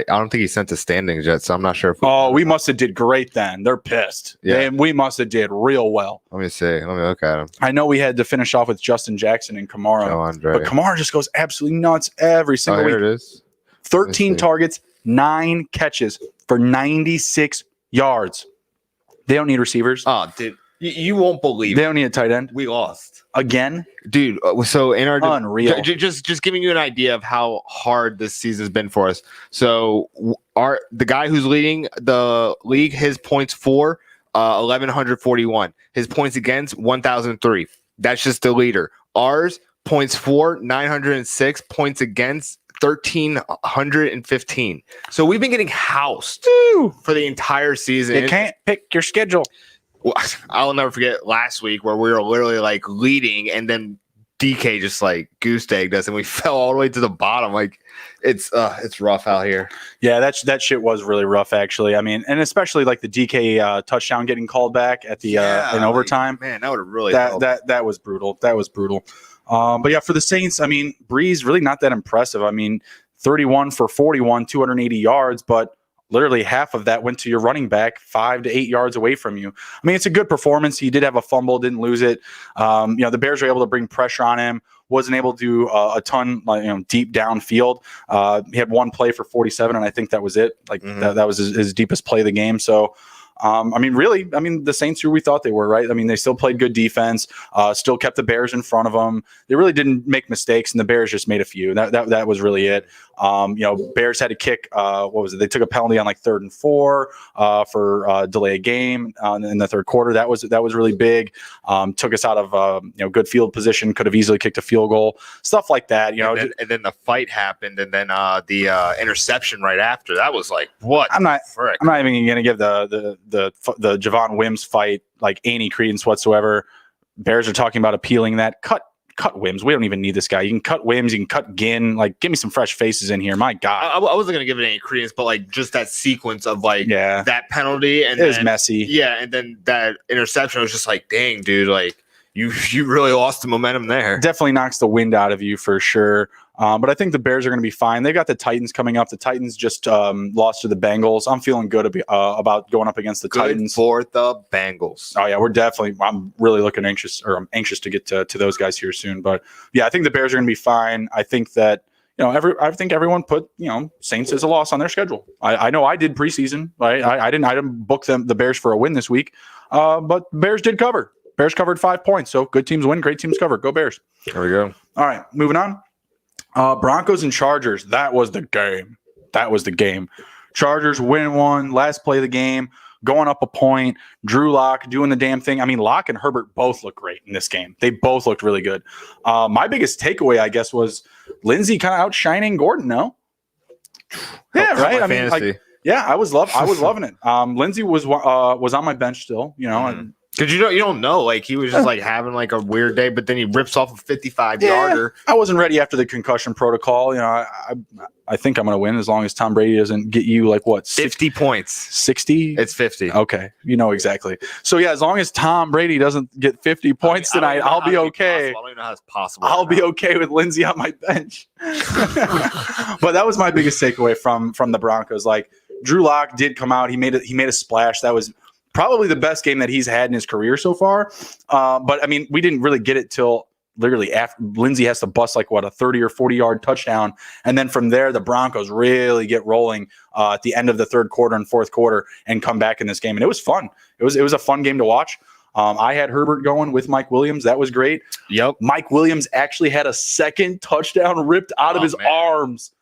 don't think he sent the standings yet, so I'm not sure. We must have did great then. They're pissed. Yeah. We must have did real well. Let me see. Let me look at him. I know we had to finish off with Justin Jackson and Kamara. But Kamara just goes absolutely nuts every single week. Here it is. 13 targets, 9 catches for 96 yards. They don't need receivers. Oh, dude. You won't believe they don't need a tight end. We lost again, dude. So in our unreal. Just giving you an idea of how hard this season's been for us. So the guy who's leading the league, his points for 1,141. His points against 1,003. That's just the leader. Ours points for 906. Points against 1,315. So we've been getting housed for the entire season. You can't pick your schedule. I'll never forget last week where we were literally like leading and then DK just like goose egged us and we fell all the way to the bottom. Like it's rough out here. Yeah, that shit was really rough actually. I mean, and especially like the DK touchdown getting called back at the in overtime. Man, that would have really that was brutal. That was brutal. But yeah, for the Saints, I mean, Breeze really not that impressive. I mean, 31 for 41, 280 yards, but literally half of that went to your running back 5 to 8 yards away from you. I mean, it's a good performance. He did have a fumble, didn't lose it. The Bears were able to bring pressure on him. Wasn't able to do a ton, deep downfield. He had one play for 47, and I think that was it. Like that was his deepest play of the game. So, the Saints who we thought they were, right? I mean, they still played good defense, still kept the Bears in front of them. They really didn't make mistakes, and the Bears just made a few. That was really it. Bears had to kick. What was it? They took a penalty on like 3rd and 4 for delay a game in the third quarter. That was really big. Took us out of good field position. Could have easily kicked a field goal. Stuff like that. And then the fight happened, and then the interception right after. That was like what? I'm not even going to give the Javon Wims fight like any credence whatsoever. Bears are talking about appealing that. Cut Wims. We don't even need this guy. You can cut Wims. You can cut Ginn. Like, give me some fresh faces in here. My God. I wasn't going to give it any credence, but like just that sequence of that penalty and it was messy. Yeah, and then that interception was just like, dang, dude, like you really lost the momentum there. Definitely knocks the wind out of you for sure. But I think the Bears are going to be fine. They've got the Titans coming up. The Titans just lost to the Bengals. I'm feeling good about going up against the Titans. For the Bengals. Oh, yeah, I'm really I'm anxious to get to those guys here soon. But, yeah, I think the Bears are going to be fine. I think that, I think everyone put, Saints as a loss on their schedule. I know I did preseason. Right? I didn't book the Bears for a win this week, but Bears did cover. Bears covered 5 points. So good teams win, great teams cover. Go Bears. There we go. All right, moving on. Broncos and Chargers. That was the game. Chargers win one. Last play of the game. Going up a point. Drew Lock doing the damn thing. I mean, Lock and Herbert both look great in this game. They both looked really good. My biggest takeaway, I guess, was Lindsey kind of outshining Gordon. No. Yeah, right. I mean, I was loving it. Lindsey was on my bench still. And because you don't know, like he was just like having like a weird day, but then he rips off a 55-yarder. I wasn't ready after the concussion protocol. I think I'm going to win as long as Tom Brady doesn't get you 50 points, 60. It's 50. Okay, exactly. So yeah, as long as Tom Brady doesn't get 50 points tonight, I'll be okay. I don't even know how it's possible. I'll be okay with Lindsey on my bench. But that was my biggest takeaway from the Broncos. Like Drew Lock did come out. He made a splash. That was probably the best game that he's had in his career so far. But I mean, we didn't really get it till literally after Lindsey has to bust a 30 or 40-yard touchdown. And then from there, the Broncos really get rolling at the end of the third quarter and fourth quarter and come back in this game. And it was fun. It was a fun game to watch. I had Herbert going with Mike Williams. That was great. Yep. Mike Williams actually had a second touchdown ripped out of his arms,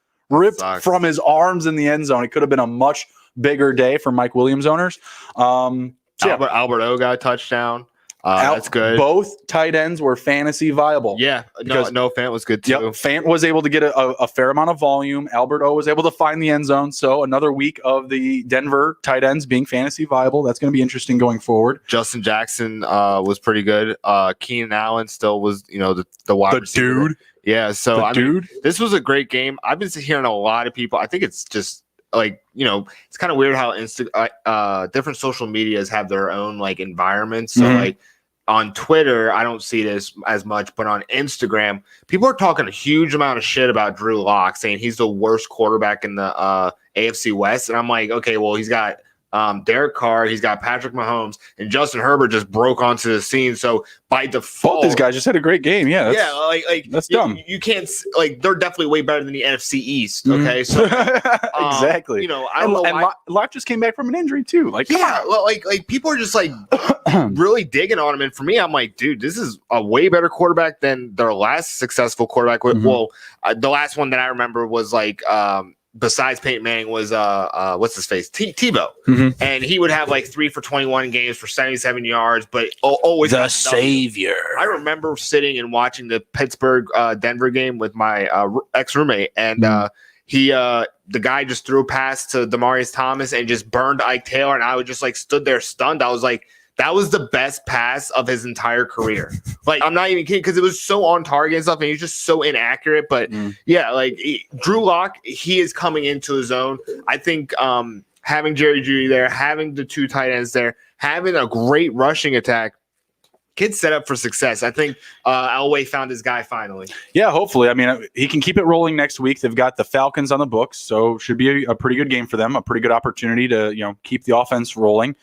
from his arms in the end zone. It could have been a much bigger day for Mike Williams owners. Albert O got a touchdown. That's good. Both tight ends were fantasy viable. Yeah. No, Fant was good too. Yep, Fant was able to get a fair amount of volume. Albert O was able to find the end zone. So another week of the Denver tight ends being fantasy viable. That's going to be interesting going forward. Justin Jackson was pretty good. Keenan Allen still was, the wide receiver. Dude. Yeah. So this was a great game. I've been hearing a lot of people. I think it's just it's kind of weird how different social medias have their own environments. So on Twitter, I don't see this as much, but on Instagram, people are talking a huge amount of shit about Drew Lock, saying he's the worst quarterback in the AFC West. And I'm like, okay, well, he's got Derek Carr, he's got Patrick Mahomes, and Justin Herbert just broke onto the scene. So by default, both these guys just had a great game. Yeah, that's dumb. You can't they're definitely way better than the NFC East. Okay, so exactly. I don't know why. Locke just came back from an injury too. People are just really digging on him, and for me, I'm like, dude, this is a way better quarterback than their last successful quarterback. Well, the last one that I remember was besides Peyton Manning was what's his face, Tebow, and he would have 3 for 21 games for 77 yards, but always the savior. I remember sitting and watching the Pittsburgh Denver game with my ex roommate, and the guy just threw a pass to Demaryius Thomas and just burned Ike Taylor, and I would just stood there stunned. I was like, that was the best pass of his entire career. I'm not even kidding, because it was so on target and stuff, and he's just so inaccurate. But Drew Lock, he is coming into his own. I think having Jerry Jeudy there, having the two tight ends there, having a great rushing attack, kid's set up for success. I think Elway found his guy finally. Yeah, hopefully. I mean, he can keep it rolling next week. They've got the Falcons on the books, so should be a pretty good game for them, a pretty good opportunity to keep the offense rolling.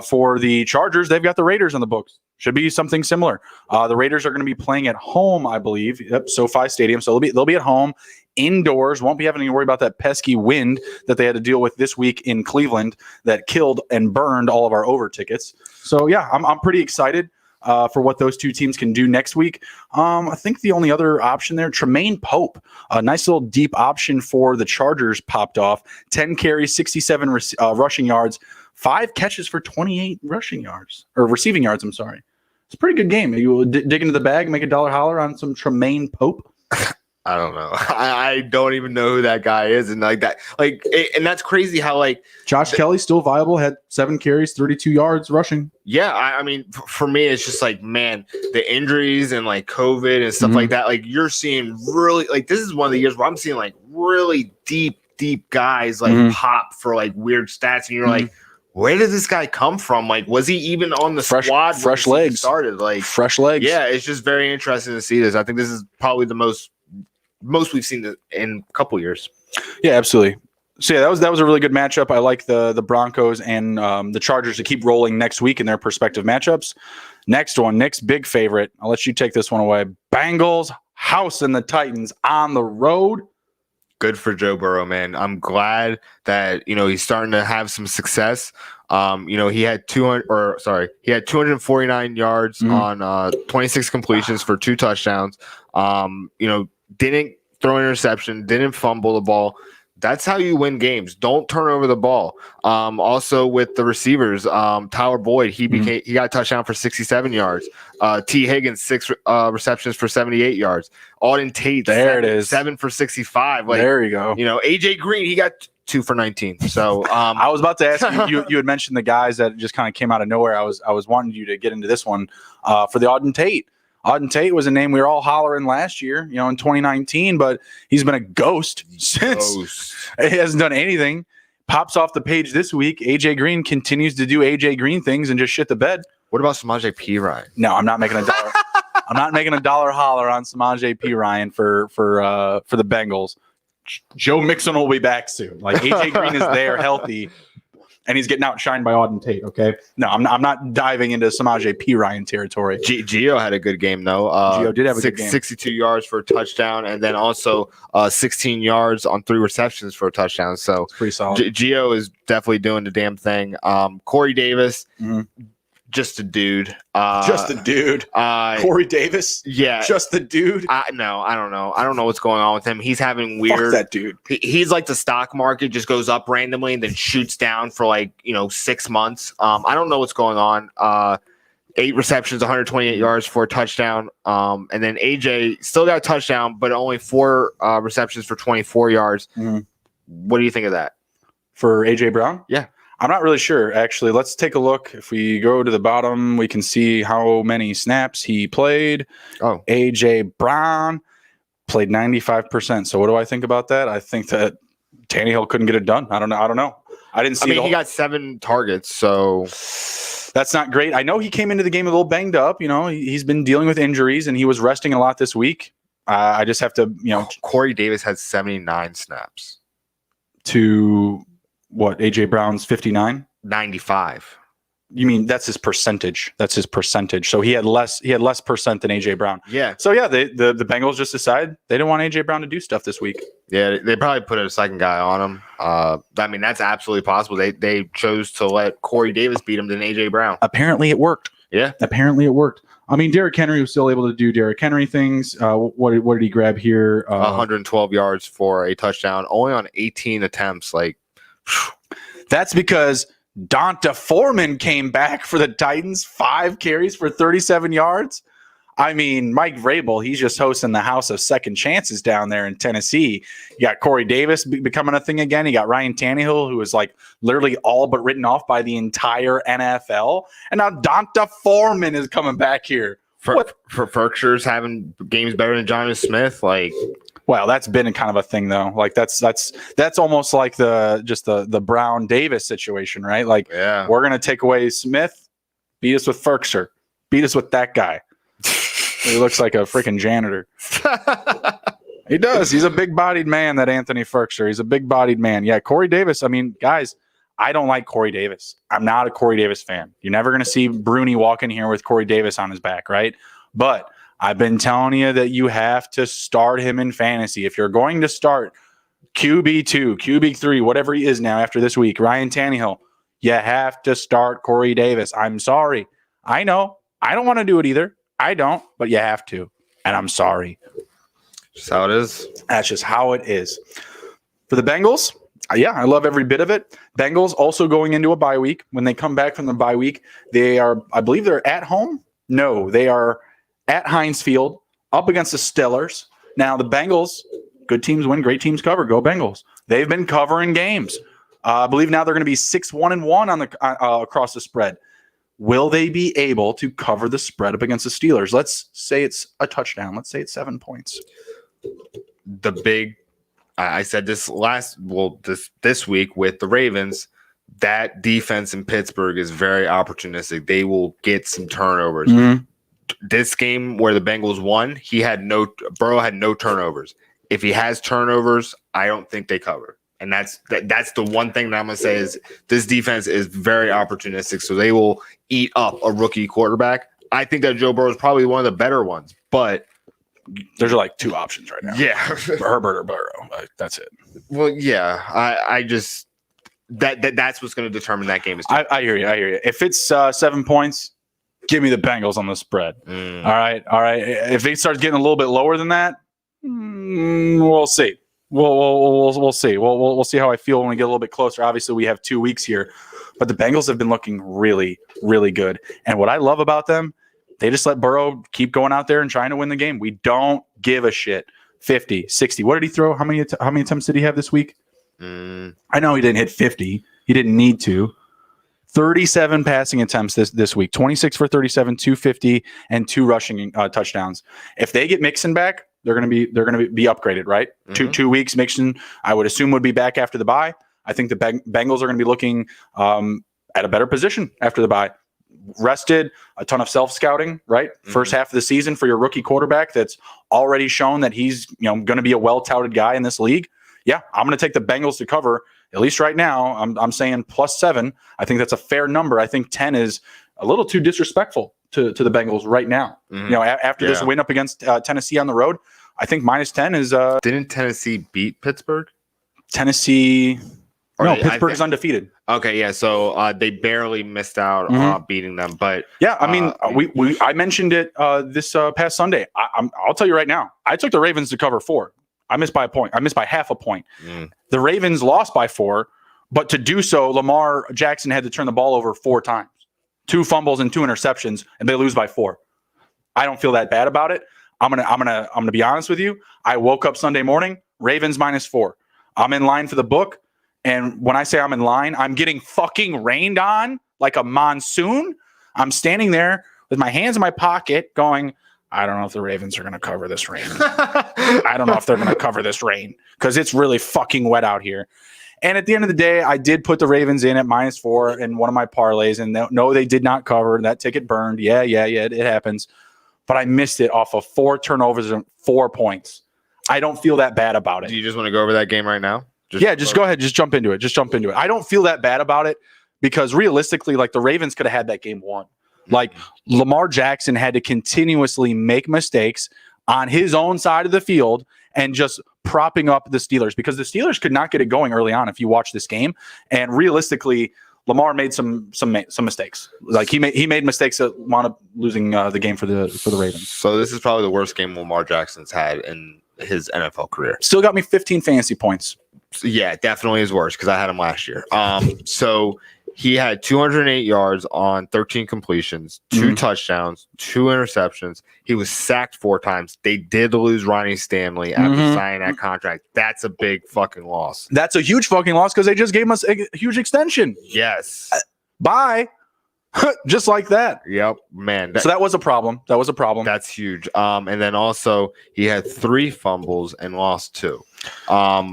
For the Chargers, they've got the Raiders on the books. Should be something similar. The Raiders are going to be playing at home, I believe. Yep, SoFi Stadium. So they'll be at home, indoors. Won't be having to worry about that pesky wind that they had to deal with this week in Cleveland that killed and burned all of our over tickets. So yeah, I'm pretty excited for what those two teams can do next week. I think the only other option there, Tremaine Pope, a nice little deep option for the Chargers popped off. 10 carries, 67 rushing yards. 5 catches for 28 receiving yards. I'm sorry. It's a pretty good game. You dig into the bag, make a dollar holler on some Tremaine Pope. I don't know. I don't even know who that guy is, and and that's crazy how Josh Kelly still viable, had 7 carries, 32 yards rushing. Yeah, I mean, for me, it's just man, the injuries and COVID and stuff like that. You're seeing really this is one of the years where I'm seeing really deep guys pop for weird stats, and you're where did this guy come from? Was he even on the squad? Fresh legs. Started fresh legs. Yeah, it's just very interesting to see this. I think this is probably the most we've seen in a couple years. Yeah, absolutely. So yeah, that was a really good matchup. I like the Broncos and the Chargers to keep rolling next week in their respective matchups. Next one, Nick's big favorite. I'll let you take this one away. Bengals housing the Titans on the road. Good for Joe Burrow, man. I'm glad that he's starting to have some success. He had 249 yards on 26 completions for 2 touchdowns. Didn't throw an interception, didn't fumble the ball. That's how you win games. Don't turn over the ball. Also with the receivers, Tyler Boyd, he got a touchdown for 67 yards. T. Higgins, 6 receptions for 78 yards. Auden Tate, it is 7 for 65. There you go. AJ Green, he got 2 for 19. So I was about to ask you. You had mentioned the guys that just kind of came out of nowhere. I was wanting you to get into this one for the Auden Tate. Auden Tate was a name we were all hollering last year, in 2019, but he's been a ghost since. He hasn't done anything. Pops off the page this week. AJ Green continues to do AJ Green things and just shit the bed. What about Samaje Perine? No, I'm not making a dollar. I'm not making a dollar holler on Samaje Perine for the Bengals. Joe Mixon will be back soon. Like AJ Green is there, healthy. And he's getting outshined by Auden Tate, okay? No, I'm not diving into Samaje Perine territory. Gio had a good game, though. Gio did have a good game. 62 yards for a touchdown, and then also 16 yards on 3 receptions for a touchdown. So it's pretty solid. Gio is definitely doing the damn thing. Corey Davis, just a dude. Just a dude. Corey Davis? Yeah. Just the dude? No, I don't know. I don't know what's going on with him. He's having weird. Fuck that dude. He's like the stock market, just goes up randomly and then shoots down for 6 months. I don't know what's going on. 8 receptions, 128 yards for a touchdown. And then AJ still got a touchdown, but only 4 receptions for 24 yards. What do you think of that? For AJ Brown? Yeah. I'm not really sure, actually. Let's take a look. If we go to the bottom, we can see how many snaps he played. Oh. AJ Brown played 95%. So what do I think about that? I think that Tannehill couldn't get it done. I don't know. I didn't see. He got 7 targets, so that's not great. I know he came into the game a little banged up. He's been dealing with injuries, and he was resting a lot this week. I just have to, Corey Davis had 79 snaps. To what? AJ Brown's 59? 95. You mean that's his percentage? That's his percentage. So he had less percent than AJ Brown. Yeah. So yeah, the Bengals just decided they didn't want AJ Brown to do stuff this week. Yeah, they probably put a second guy on him. That's absolutely possible. They chose to let Corey Davis beat him than AJ Brown. Apparently it worked. Yeah. Apparently it worked. I mean, Derrick Henry was still able to do Derrick Henry things. What did he grab here? 112 yards for a touchdown, only on 18 attempts. That's because Donta Foreman came back for the Titans, 5 carries for 37 yards. I mean, Mike Vrabel, he's just hosting the house of second chances down there in Tennessee. You got Corey Davis becoming a thing again. You got Ryan Tannehill, who is literally all but written off by the entire NFL. And now Donta Foreman is coming back here. For Berkshire's having games better than Jonnu Smith, Well, that's been kind of a thing though. That's almost like the Brown Davis situation, right? Yeah. We're gonna take away Smith, beat us with Ferkser, beat us with that guy. He looks like a freaking janitor. He does. He's a big-bodied man, that Anthony Ferkser. He's a big-bodied man. Yeah, Corey Davis. I mean, guys, I don't like Corey Davis. I'm not a Corey Davis fan. You're never going to see Bruni walk in here with Corey Davis on his back, right? But I've been telling you that you have to start him in fantasy. If you're going to start QB2, QB3, whatever he is now after this week, Ryan Tannehill, you have to start Corey Davis. I'm sorry. I know. I don't want to do it either. I don't, but you have to. And I'm sorry. Just how it is. That's just how it is. For the Bengals, yeah, I love every bit of it. Bengals also going into a bye week. When they come back from the bye week, they are, I believe they're at home. No, they are at Heinz Field up against the Steelers. Now, the Bengals, good teams win, great teams cover. Go Bengals. They've been covering games. I believe now they're going to be 6-1-1 on the across the spread. Will they be able to cover the spread up against the Steelers? Let's say it's a touchdown. Let's say it's 7 points. I said this this week with the Ravens, that defense in Pittsburgh is very opportunistic. They will get some turnovers. Mm-hmm. This game where the Bengals won, Burrow had no turnovers. If he has turnovers, I don't think they cover. And that's the one thing that I'm going to say is this defense is very opportunistic, so they will eat up a rookie quarterback. I think that Joe Burrow is probably one of the better ones, but There's like two options right now. Yeah. Herbert or Burrow. That's it. Well, yeah. I just that's what's going to determine that game. I hear you. If it's 7 points, give me the Bengals on the spread. All right. If it starts getting a little bit lower than that, we'll see. We'll see. We'll see how I feel when we get a little bit closer. Obviously, we have 2 weeks here, but the Bengals have been looking really, really good. And what I love about them, they just let Burrow keep going out there and trying to win the game. We don't give a shit. 50, 60. What did he throw? How many attempts did he have this week? I know he didn't hit 50. He didn't need to. 37 passing attempts this week. 26 for 37, 250, and 2 rushing touchdowns. If they get Mixon back, they're gonna be upgraded, right? 2 weeks. Mixon, I would assume, would be back after the bye. I think the Bengals are going to be looking at a better position after the bye. Rested, a ton of self-scouting, right? First half of the season for your rookie quarterback that's already shown that he's going to be a well-touted guy in this league. Yeah, I'm going to take the Bengals to cover, at least right now. I'm saying +7. I think that's a fair number. I think 10 is a little too disrespectful to the Bengals right now. After this win up against Tennessee on the road, I think -10 is Didn't Tennessee beat Pittsburgh? Tennessee. No, Pittsburgh is undefeated. Okay, yeah. So they barely missed out beating them, but yeah, I mean, I mentioned it this past Sunday. I'll tell you right now, I took the Ravens to cover 4. I missed by a point. I missed by half a point. The Ravens lost by 4, but to do so, Lamar Jackson had to turn the ball over 4 times, 2 fumbles and 2 interceptions, and they lose by 4. I don't feel that bad about it. I'm gonna be honest with you. I woke up Sunday morning, Ravens -4. I'm in line for the book. And when I say I'm in line, I'm getting fucking rained on like a monsoon. I'm standing there with my hands in my pocket going, I don't know if the Ravens are going to cover this rain. I don't know if they're going to cover this rain because it's really fucking wet out here. And at the end of the day, I did put the Ravens in at -4 in one of my parlays. And no, they did not cover. That ticket burned. Yeah, it happens. But I missed it off of 4 turnovers and 4 points. I don't feel that bad about it. Do you just want to go over that game right now? Just go ahead. Just jump into it. I don't feel that bad about it because realistically, like the Ravens could have had that game won. Like Lamar Jackson had to continuously make mistakes on his own side of the field and just propping up the Steelers because the Steelers could not get it going early on. If you watch this game, and realistically, Lamar made some mistakes. Like he made mistakes that wound up losing the game for the Ravens. So this is probably the worst game Lamar Jackson's had in his NFL career. Still got me 15 fantasy points. Yeah, definitely is worse because I had him last year. So he had 208 yards on 13 completions, 2 touchdowns, 2 interceptions. He was sacked 4 times. They did lose Ronnie Stanley after signing that contract. That's a big fucking loss. That's a huge fucking loss because they just gave us a huge extension. Yes. Bye. Just like that. Yep, man. So that was a problem. That's huge. And then also he had 3 fumbles and lost 2.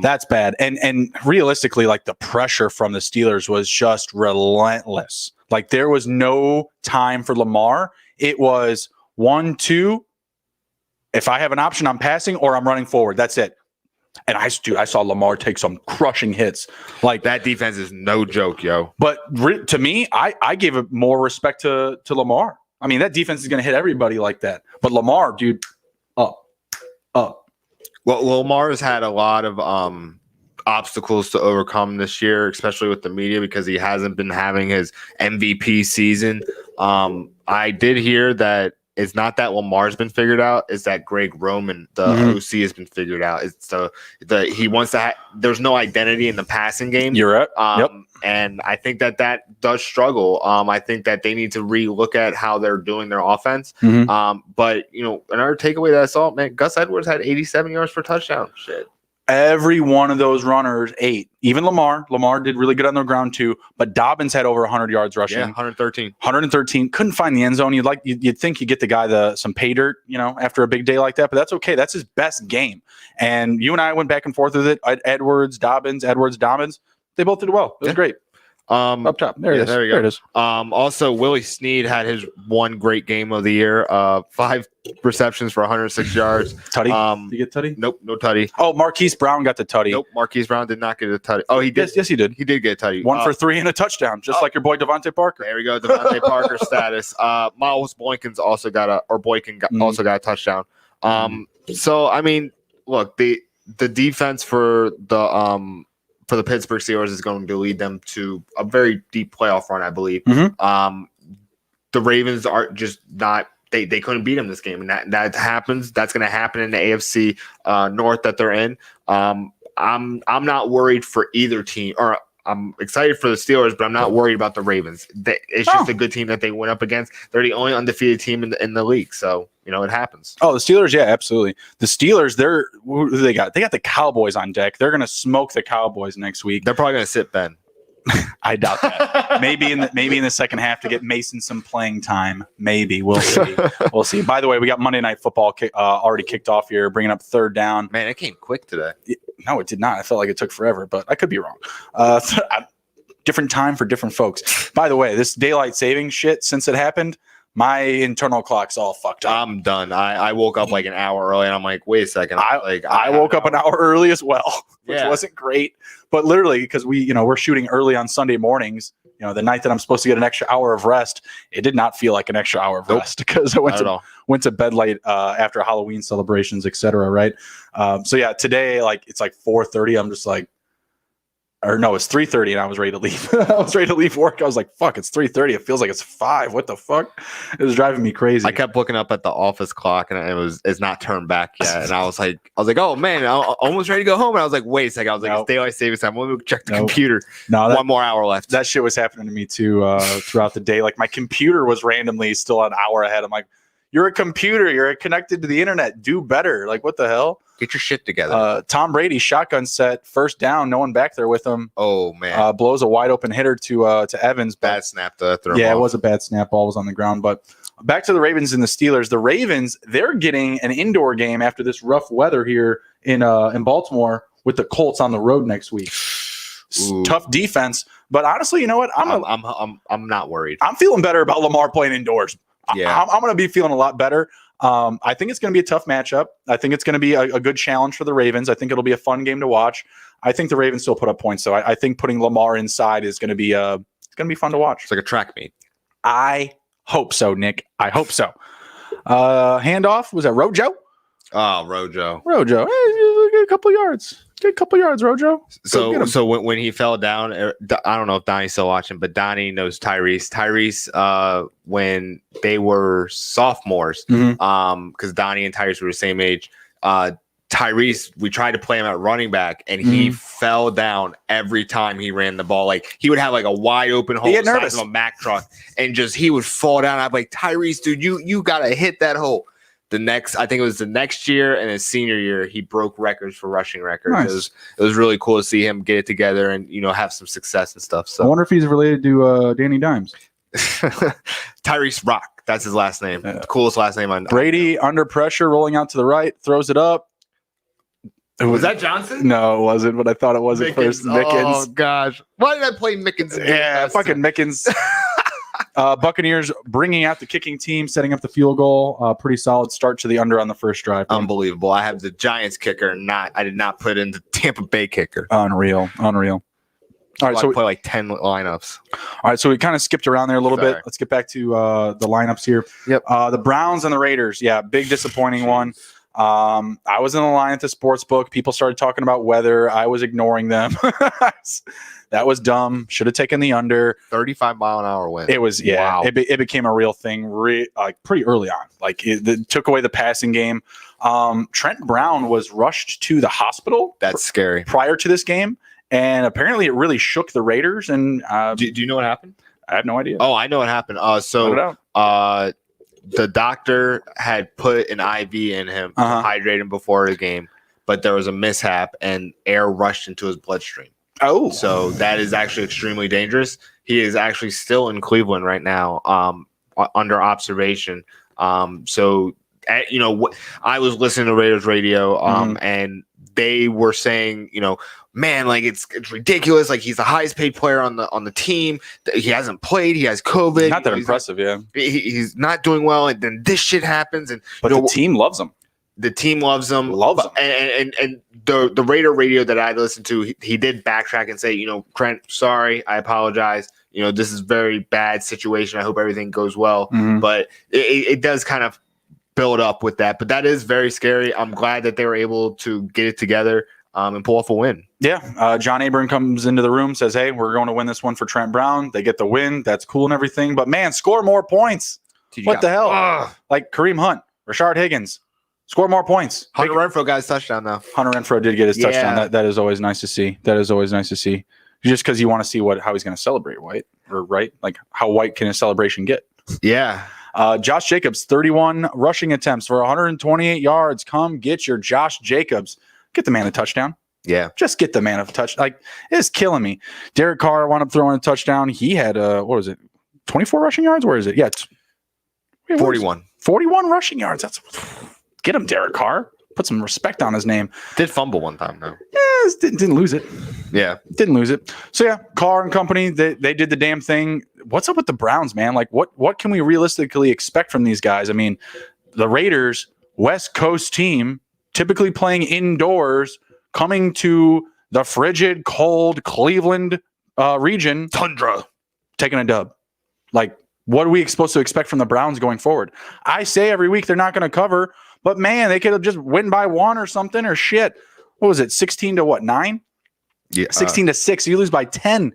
That's bad. And realistically, like the pressure from the Steelers was just relentless. Like there was no time for Lamar. It was 1, 2. If I have an option, I'm passing or I'm running forward. That's it. And I saw Lamar take some crushing hits. Like that defense is no joke, yo. But to me, I gave it more respect to Lamar. I mean, that defense is going to hit everybody like that. But Lamar, dude, up. Well, Lamar has had a lot of obstacles to overcome this year, especially with the media, because he hasn't been having his MVP season. I did hear that it's not that Lamar's been figured out; it's that Greg Roman, the OC, has been figured out. It's he wants to. There's no identity in the passing game. You're right. Yep. And I think that does struggle. I think that they need to relook at how they're doing their offense. But another takeaway that I saw, man, Gus Edwards had 87 yards for touchdown. Shit. Every one of those runners ate. Even Lamar. Lamar did really good on the ground too. But Dobbins had over 100 yards rushing. Yeah, 113. 113. Couldn't find the end zone. You'd think you get the guy some pay dirt, after a big day like that. But that's okay. That's his best game. And you and I went back and forth with it. Edwards, Dobbins. They both did well. It was great. Up top. There it is. There it is. Also, Willie Snead had his one great game of the year. 5 receptions for 106 yards. Tutty? Did you get Tutty? Nope, no Tutty. Oh, Marquise Brown got the Tutty. Nope, Marquise Brown did not get a Tutty. Oh, he did. Yes, he did. He did get a Tutty. 1 for 3 and a touchdown, just like your boy Devontae Parker. There we go, Devontae Parker status. Miles Boykin also got a touchdown. So I mean, look, the defense for the Pittsburgh Steelers is going to lead them to a very deep playoff run, I believe. Mhm. The Ravens are just not. They couldn't beat them this game, and that happens. That's going to happen in the AFC North that they're in. I'm not worried for either team, or I'm excited for the Steelers, but I'm not worried about the Ravens. It's just a good team that they went up against. They're the only undefeated team in the league, so it happens. Oh, the Steelers, yeah, absolutely. The Steelers, who do they got? They got the Cowboys on deck. They're going to smoke the Cowboys next week. They're probably going to sit Ben. I doubt that. maybe in the second half to get Mason some playing time. Maybe we'll see. We'll see. By the way, we got Monday Night Football already kicked off here, bringing up third down. Man, it came quick today. No, it did not. I felt like it took forever, but I could be wrong. Different time for different folks. By the way, this daylight saving shit, since it happened, my internal clock's all fucked up. I'm done. I woke up like an hour early, and I'm like, wait a second. I woke up an hour early as well, which wasn't great. But literally, because we're shooting early on Sunday mornings, the night that I'm supposed to get an extra hour of rest, it did not feel like an extra hour of rest because I went to bed late after Halloween celebrations, etc. Right? So yeah, today it's like 4:30. I'm just like. Or no, it's 3:30 and I was ready to leave. I was ready to leave work. I was like, fuck, it's 3:30. It feels like it's 5. What the fuck? It was driving me crazy. I kept looking up at the office clock and it's not turned back yet. And I was like, oh man, I'm almost ready to go home. And I was like, wait a second. I was like, it's daylight savings time. Let me check the computer. No, 1 more hour left. That shit was happening to me too throughout the day. Like my computer was randomly still an hour ahead. I'm like, you're a computer. You're connected to the internet. Do better. Like, what the hell? Get your shit together. Tom Brady, shotgun set, first down, no one back there with him. Oh, man. Blows a wide open hitter to Evans. Bad snap to throw. Yeah, it was a bad snap. Ball was on the ground. But back to the Ravens and the Steelers. The Ravens, they're getting an indoor game after this rough weather here in Baltimore with the Colts on the road next week. Tough defense. But honestly, you know what? I'm not worried. I'm feeling better about Lamar playing indoors. Yeah. I'm going to be feeling a lot better. I think it's going to be a tough matchup. I think it's going to be a good challenge for the Ravens. I think it'll be a fun game to watch. I think the Ravens still put up points, so I think putting Lamar inside is going to be fun to watch. It's like a track meet. I hope so, Nick. I hope so. Handoff, was that Rojo? Oh, Rojo. Hey, a couple yards. Get a couple yards, Rojo. So when he fell down, I don't know if Donnie's still watching, but Donnie knows Tyrese. Tyrese, when they were sophomores, because Donnie and Tyrese were the same age. Tyrese, we tried to play him at running back, and he fell down every time he ran the ball. Like he would have like a wide open hole the size of a Mack truck, and he would fall down. I'd be like, Tyrese, dude, you gotta hit that hole. I think it was the next year and his senior year, he broke records for rushing records. Nice. It was really cool to see him get it together and have some success and stuff. So I wonder if he's related to Danny Dimes. Tyrese Rock, that's his last name. The coolest last name on Brady under pressure, rolling out to the right, throws it up. Was that Johnson? No, it wasn't, but I thought it was at first. Mickens. Oh gosh, why did I play Mickens? Yeah, fucking Mickens. Buccaneers bringing out the kicking team, setting up the field goal. Pretty solid start to the under on the first drive. Unbelievable. I have the Giants kicker. I did not put in the Tampa Bay kicker. Unreal. All right, so we play like 10 lineups. All right, so we kind of skipped around there a little bit. Let's get back to the lineups here. Yep. The Browns and the Raiders. Yeah, big disappointing one. I was in the line at the sports book. People started talking about weather. I was ignoring them. That was dumb. Should have taken the under. 35-mile-an-hour wind. It was, yeah. Wow. It became a real thing pretty early on. Like it took away the passing game. Trent Brown was rushed to the hospital. That's scary. Prior to this game, and apparently it really shook the Raiders. And do you know what happened? I have no idea. Oh, I know what happened. The doctor had put an IV in him to hydrate him before the game, but there was a mishap and air rushed into his bloodstream. Oh, so that is actually extremely dangerous. He is actually still in Cleveland right now, under observation. I was listening to Raiders radio, and they were saying, man, like it's ridiculous. Like he's the highest paid player on the team. He hasn't played. He has COVID. Not that impressive, yeah. He's not doing well, and then this shit happens. But the team loves him. The team loves him. And the Raider radio that I listened to, he did backtrack and say, Trent, sorry, I apologize. This is a very bad situation. I hope everything goes well. But it does kind of build up with that. But that is very scary. I'm glad that they were able to get it together and pull off a win. Yeah. John Abram comes into the room, says, hey, we're going to win this one for Trent Brown. They get the win. That's cool and everything. But, man, score more points. What the hell? Like Kareem Hunt, Rashard Higgins, score more points. Hunter Renfrow got his touchdown now. Hunter Renfrow did get his touchdown. That is always nice to see. Just because you want to see how he's going to celebrate, right? Like how white can his celebration get? Yeah. Josh Jacobs, 31 rushing attempts for 128 yards. Come get your Josh Jacobs. Get the man a touchdown. Yeah. Just get the man a touch. Like, it's killing me. Derek Carr wound up throwing a touchdown. He had, 24 rushing yards? Where is it? Yeah. 41. 41 rushing yards. Get him, Derek Carr. Put some respect on his name. Did fumble one time, though. Yeah, didn't lose it. Yeah. Didn't lose it. So, yeah, Carr and company, they did the damn thing. What's up with the Browns, man? Like, what can we realistically expect from these guys? I mean, the Raiders, West Coast team, typically playing indoors, coming to the frigid, cold Cleveland region. Tundra. Taking a dub. Like, what are we supposed to expect from the Browns going forward? I say every week they're not going to cover, but man, they could have just win by 1 or something or shit. What was it? 16 to what? 9? Yeah. 16 to 6. You lose by 10.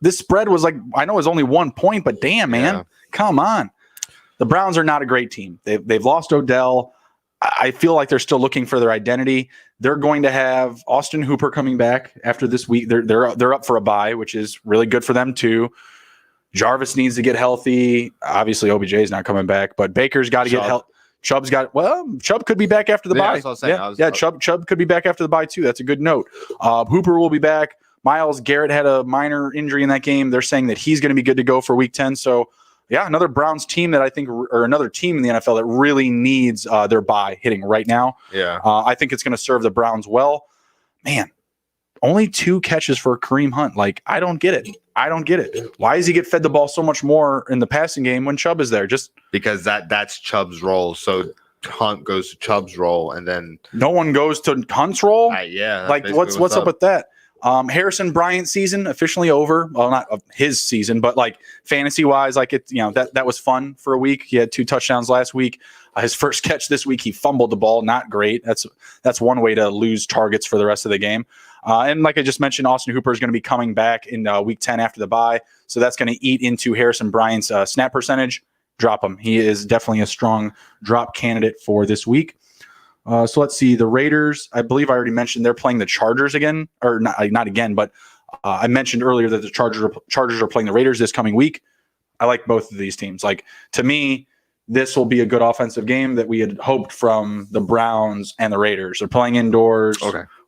This spread was like, I know it was only 1 point, but damn, man, come on. The Browns are not a great team. They've lost Odell. I feel like they're still looking for their identity. They're going to have Austin Hooper coming back after this week. They're up for a bye, which is really good for them too. Jarvis needs to get healthy. Obviously, OBJ is not coming back, but Baker's got to get healthy. Chubb could be back after the bye. Chubb could be back after the bye too. That's a good note. Hooper will be back. Myles Garrett had a minor injury in that game. They're saying that he's going to be good to go for week 10. So, yeah, another Browns team that I think, or another team in the NFL that really needs their bye hitting right now. Yeah. I think it's going to serve the Browns well. Man, only 2 catches for Kareem Hunt. Like, I don't get it. Why does he get fed the ball so much more in the passing game when Chubb is there? Just because that's Chubb's role. So Hunt goes to Chubb's role, and then no one goes to Hunt's role. Like what's up with that? Harrison Bryant's season officially over. Well, not his season, but like fantasy wise, like that was fun for a week. He had 2 touchdowns last week. His first catch this week, he fumbled the ball. Not great. That's one way to lose targets for the rest of the game. And like I just mentioned, Austin Hooper is going to be coming back in week 10 after the bye. So that's going to eat into Harrison Bryant's snap percentage. Drop him. He is definitely a strong drop candidate for this week. So let's see. The Raiders, I believe I already mentioned they're playing the Chargers again, or not again, but I mentioned earlier that the Chargers are playing the Raiders this coming week. I like both of these teams. Like, to me, this will be a good offensive game that we had hoped from the Browns and the Raiders. They're playing indoors,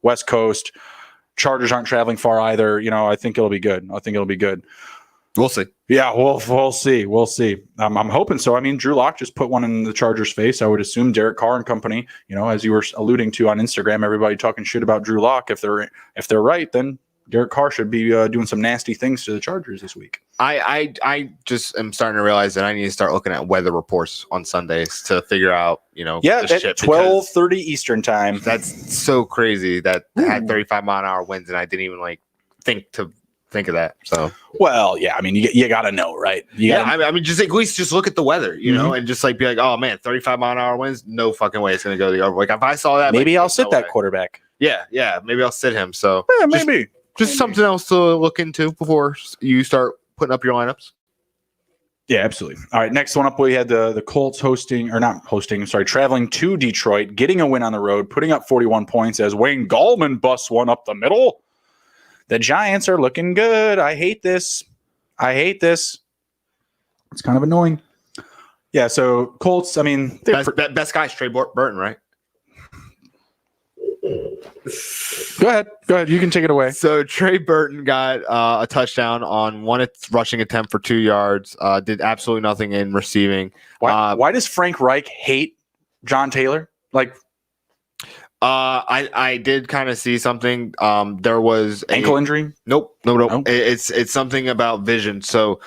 West Coast. Chargers aren't traveling far either. I think it'll be good. We'll see. Yeah, we'll see. I'm hoping so. I mean, Drew Lock just put one in the Chargers' face. I would assume Derek Carr and company, as you were alluding to on Instagram, everybody talking shit about Drew Lock. If they're right, then Derek Carr should be doing some nasty things to the Chargers this week. I just am starting to realize that I need to start looking at weather reports on Sundays to figure out, at 12:30 Eastern time. That's so crazy that had 35-mile-an-hour winds, and I didn't even think of that. So, well, yeah, I mean, you got to know, right? I mean, just at least just look at the weather, and just be like, oh man, 35-mile-an-hour winds, no fucking way it's going to go the other way. Like, if I saw that, maybe I'll sit that quarterback. Yeah, maybe I'll sit him. So, maybe. Just something else to look into before you start putting up your lineups. Yeah, absolutely. All right, next one up, we had the Colts traveling to Detroit, getting a win on the road, putting up 41 points as Wayne Gallman busts one up the middle. The Giants are looking good. I hate this. It's kind of annoying. Yeah, so Colts, I mean... Best guy's Trey Burton, right? Go ahead. You can take it away. So Trey Burton got a touchdown on one rushing attempt for 2 yards. Did absolutely nothing in receiving. Why does Frank Reich hate John Taylor? I did kind of see something. There was ankle injury. Nope. It's something about vision. So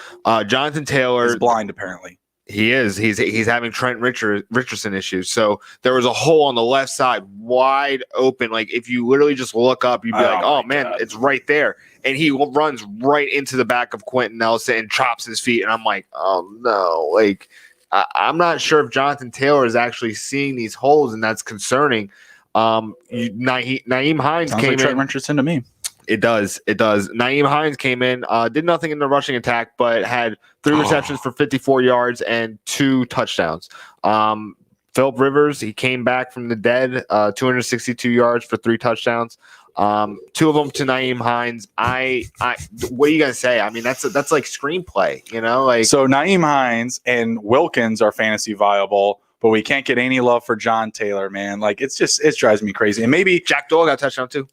Jonathan Taylor is blind apparently. He is. He's having Trent Richardson issues. So there was a hole on the left side, wide open. Like, if you literally just look up, you'd be like, "Oh man, God. It's right there!" And he runs right into the back of Quentin Nelson and chops his feet. And I'm like, "Oh no!" Like, I'm not sure if Jonathan Taylor is actually seeing these holes, and that's concerning. Naeem Hines Sounds came like Trent in. Richardson to me. It does. Naeem Hines came in, did nothing in the rushing attack, but had 3 receptions for 54 yards and 2 touchdowns. Philip Rivers, he came back from the dead, 262 yards for 3 touchdowns. 2 of them to Naeem Hines. What are you gonna say? I mean, that's like screenplay, like. So Naeem Hines and Wilkins are fantasy viable, but we can't get any love for John Taylor, man. Like it drives me crazy. And maybe Jack Doyle got a touchdown too.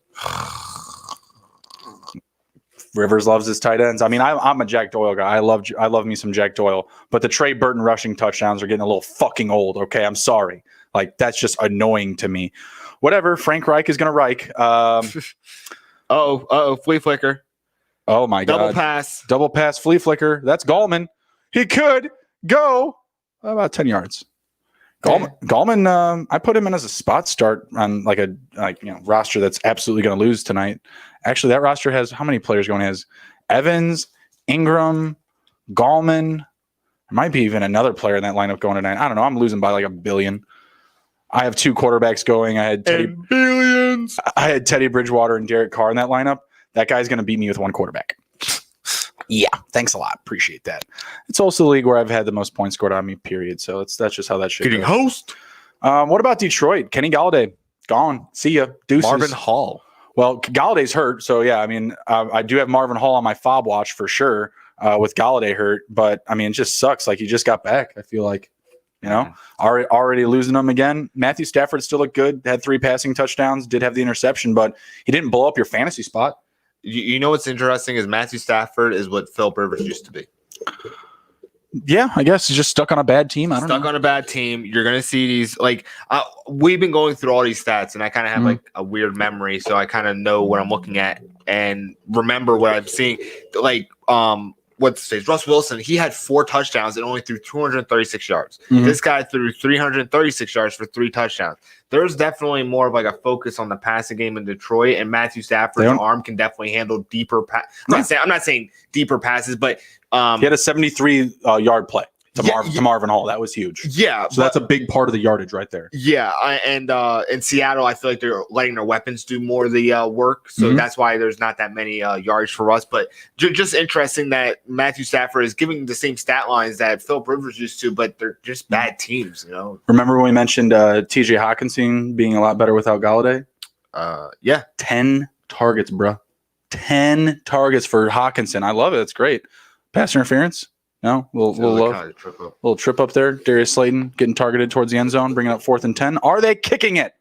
Rivers loves his tight ends. I mean, I'm a Jack Doyle guy. I love me some Jack Doyle, but the Trey Burton rushing touchdowns are getting a little fucking old. Okay, I'm sorry. Like that's just annoying to me. Whatever. Frank Reich is gonna Reich. Flea flicker. Oh my god. Double pass. Flea flicker. That's Gallman. He could go about 10 yards. Gallman, I put him in as a spot start on roster that's absolutely going to lose tonight. Actually, that roster has how many players going? It has Evans, Ingram, Gallman. There might be even another player in that lineup going tonight. I don't know. I'm losing by like a billion. I have 2 quarterbacks going. I had Teddy Bridgewater and Derek Carr in that lineup. That guy's going to beat me with 1 quarterback. Yeah, thanks a lot. Appreciate that. It's also the league where I've had the most points scored on me, period. So that's just how that shit Getting goes. host. What about Detroit? Kenny Galladay, gone. See ya. Deuces. Marvin Hall. Well, Galladay's hurt. So, yeah, I mean, I do have Marvin Hall on my Faab watch for sure with Galladay hurt. But, I mean, it just sucks. Like, he just got back, I feel like. Already losing them again. Matthew Stafford still looked good. Had 3 passing touchdowns. Did have the interception, but he didn't blow up your fantasy spot. You know what's interesting is Matthew Stafford is what Philip Rivers used to be. Yeah, I guess he's just stuck on a bad team. I don't know. Stuck on a bad team. You're going to see these we've been going through all these stats, and I kind of have like a weird memory, so I kind of know what I'm looking at and remember what I'm seeing. Like what's his face? Russ Wilson, he had 4 touchdowns and only threw 236 yards. Mm-hmm. This guy threw 336 yards for 3 touchdowns. There's definitely more of like a focus on the passing game in Detroit, and Matthew Stafford's arm can definitely handle deeper. I'm not saying deeper passes, but he had a 73 yard play to Marvin Hall. That was huge. Yeah, so that's a big part of the yardage right there. Yeah, and in Seattle, I feel like they're letting their weapons do more of the work, so that's why there's not that many yards for us. But just interesting that Matthew Stafford is giving the same stat lines that Philip Rivers used to, but they're just bad teams, Remember when we mentioned T.J. Hawkinson being a lot better without Galladay? 10 targets, bro. 10 targets for Hawkinson. I love it. It's great. Pass interference. No, little trip up there. Darius Slayton getting targeted towards the end zone, bringing up 4th and 10. Are they kicking it?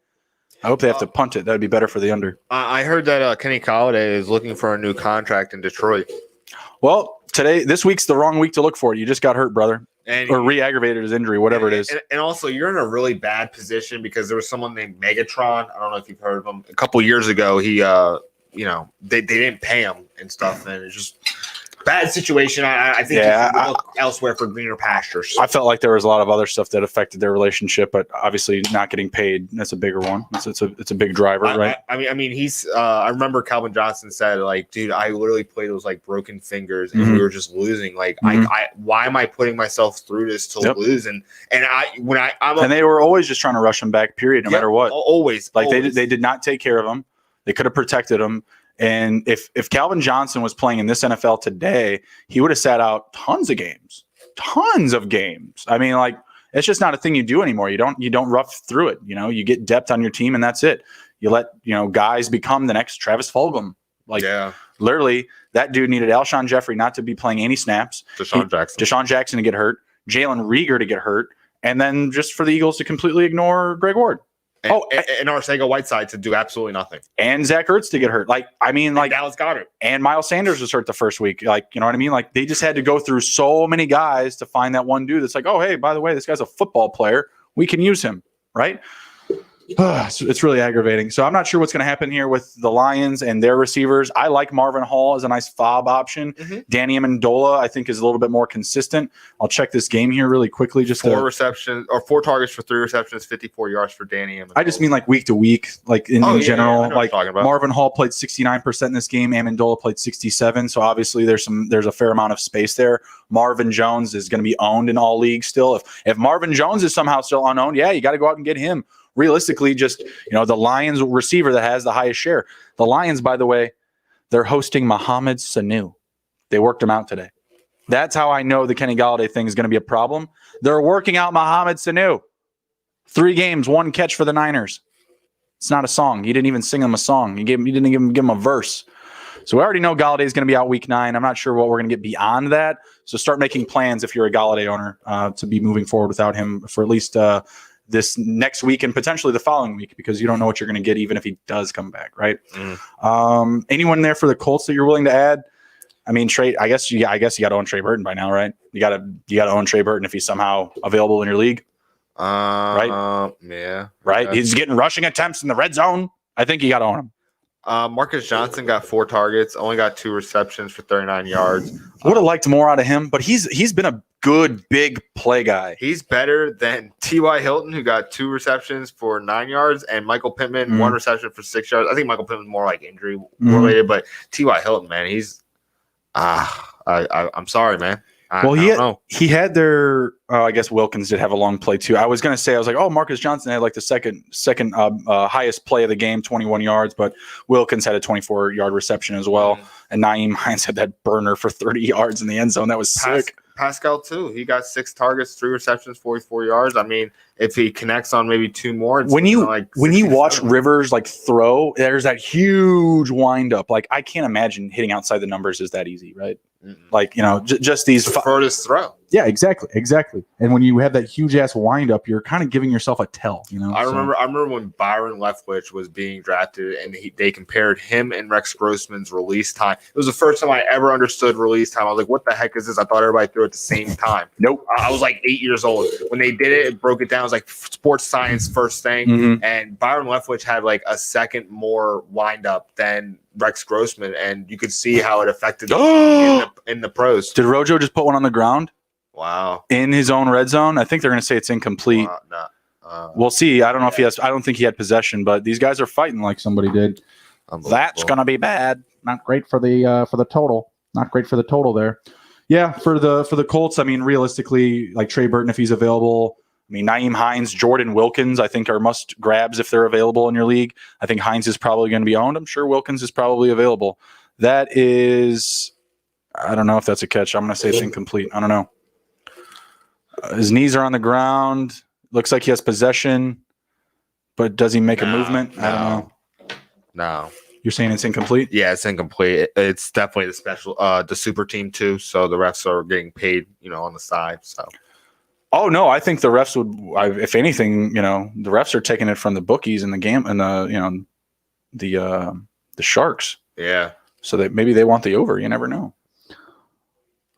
I hope they have to punt it. That'd be better for the under. I heard that Kenny Galladay is looking for a new contract in Detroit. Well, this week's the wrong week to look for it. You just got hurt, brother, or re-aggravated his injury, whatever it is. And also, you're in a really bad position because there was someone named Megatron. I don't know if you've heard of him. A couple years ago, he, they didn't pay him and stuff, and it's just. Bad situation. I think you should look elsewhere for greener pastures. I felt like there was a lot of other stuff that affected their relationship, but obviously not getting paid. That's a bigger one. It's a big driver, right? I mean, he's. I remember Calvin Johnson said, like, dude, I literally played those like broken fingers, and we were just losing. Like, why am I putting myself through this to lose? And they were always just trying to rush him back. Period. No matter what. Always. They did not take care of him. They could have protected him. And if Calvin Johnson was playing in this NFL today, he would have sat out tons of games. I mean, like, it's just not a thing you do anymore. You don't rough through it. You get depth on your team and that's it. You let, guys become the next Travis Fulgham. Literally, that dude needed Alshon Jeffrey not to be playing any snaps. Deshaun Jackson to get hurt. Jalen Reagor to get hurt. And then just for the Eagles to completely ignore Greg Ward. And Arcega-Whiteside to do absolutely nothing. And Zach Ertz to get hurt. Dallas Goedert. And Miles Sanders was hurt the first week. Like, you know what I mean? Like, they just had to go through so many guys to find that one dude that's like, oh, hey, by the way, this guy's a football player. We can use him, right? It's really aggravating. So I'm not sure what's going to happen here with the Lions and their receivers. I like Marvin Hall as a nice fob option. Danny Amendola, I think, is a little bit more consistent. I'll check this game here really quickly. Just 4 receptions or 4 targets for 3 receptions, 54 yards for Danny Amendola. I just mean like week to week, like in general. I know like what you're talking about. Marvin Hall played 69% in this game. Amendola played 67. So obviously there's a fair amount of space there. Marvin Jones is going to be owned in all leagues still. If Marvin Jones is somehow still unowned, yeah, you got to go out and get him. Realistically, just the Lions receiver that has the highest share. The Lions, by the way, they're hosting Mohamed Sanu. They worked him out today. That's how I know the Kenny Golladay thing is going to be a problem. They're working out Mohamed Sanu. 3 games, 1 catch for the Niners. It's not a song. You didn't even sing him a song. You didn't even give him a verse. So we already know Golladay is going to be out week 9. I'm not sure what we're going to get beyond that. So start making plans if you're a Golladay owner to be moving forward without him for at least this next week and potentially the following week, because you don't know what you're going to get even if he does come back, right? Anyone there for the Colts that you're willing to add? I mean, Trey. I guess you got to own Trey Burton by now, right? You got to own Trey Burton if he's somehow available in your league, right? Yeah, right. He's getting rushing attempts in the red zone. I think you got to own him. Marcus Johnson got 4 targets, only got 2 receptions for 39 yards. Would have liked more out of him, but he's been a good big play guy. He's better than T.Y. Hilton, who got 2 receptions for 9 yards, and Michael Pittman 1 reception for 6 yards. I think Michael Pittman's more like injury related, but T.Y. Hilton, man, he's I'm sorry, man. He had their. I guess Wilkins did have a long play too. I was like, oh, Marcus Johnson had like the second highest play of the game, 21 yards, but Wilkins had a 24-yard reception as well, and Nyheim Hines had that burner for 30 yards in the end zone. That was sick. Pascal too. He got 6 targets, 3 receptions, 44 yards. I mean, if he connects on maybe 2 more, when you watch Rivers like throw, there's that huge windup. Like I can't imagine hitting outside the numbers is that easy, right? Like just these furthest throw. Yeah, exactly. And when you have that huge ass windup, you're kind of giving yourself a tell. I remember when Byron Leftwich was being drafted, and they compared him and Rex Grossman's release time. It was the first time I ever understood release time. I was like, "What the heck is this?" I thought everybody threw at the same time. Nope. I was like 8 years old when they did it. It broke it down. It was like sports science first thing, and Byron Leftwich had like a second more windup than Rex Grossman, and you could see how it affected in the pros. Did Rojo just put one on the ground? Wow. In his own red zone? I think they're going to say it's incomplete. We'll see. I don't know if he has. I don't think he had possession, but these guys are fighting like somebody did. That's going to be bad. Not great for the total. Not great for the total there. Yeah, for the Colts, I mean, realistically, like Trey Burton, if he's available. I mean, Nyheim Hines, Jordan Wilkins, I think are must grabs if they're available in your league. I think Hines is probably going to be owned. I'm sure Wilkins is probably available. That is, I don't know if that's a catch. I'm going to say it's incomplete. I don't know. His knees are on the ground. Looks like he has possession, but does he make a movement? I don't know. No. You're saying it's incomplete? Yeah, it's incomplete. It's definitely the super team too. So the refs are getting paid, on the side. So. Oh no, I think the refs would. If anything, the refs are taking it from the bookies and the sharks. Yeah. So that maybe they want the over. You never know.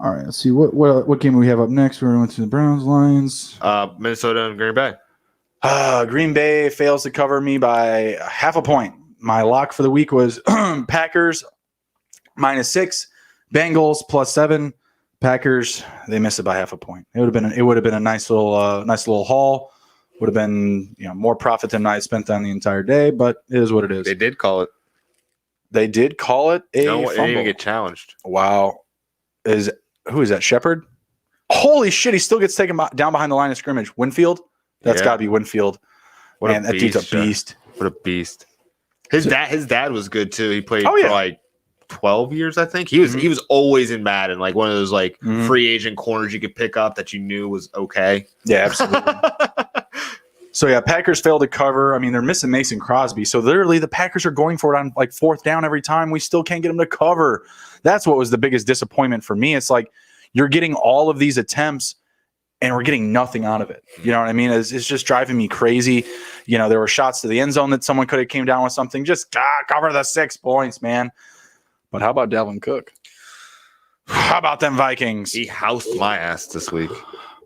All right, let's see what game we have up next. We're going to the Browns, Lions, Minnesota, and Green Bay. Green Bay fails to cover me by half a point. My lock for the week was Packers -6, Bengals +7. Packers, they miss it by half a point. It would have been a nice little haul. Would have been more profit than I spent on the entire day, but it is what it is. They did call it. They did call it a fumble. It didn't even get challenged. Wow. Who is that? Shepard? Holy shit! He still gets taken down behind the line of scrimmage. Winfield? That's got to be Winfield. Man, that dude's a beast. What a beast. His dad was good too. He played for like 12 years, I think. He was always in Madden, like one of those free agent corners you could pick up that you knew was okay. Yeah, absolutely. So yeah, Packers failed to cover. I mean, they're missing Mason Crosby. So literally the Packers are going for it on like 4th down every time. We still can't get them to cover. That's what was the biggest disappointment for me. It's like you're getting all of these attempts and we're getting nothing out of it. You know what I mean? It's just driving me crazy. There were shots to the end zone that someone could have came down with something. Just cover the 6 points, man. But how about Dalvin Cook? How about them Vikings? He housed my ass this week.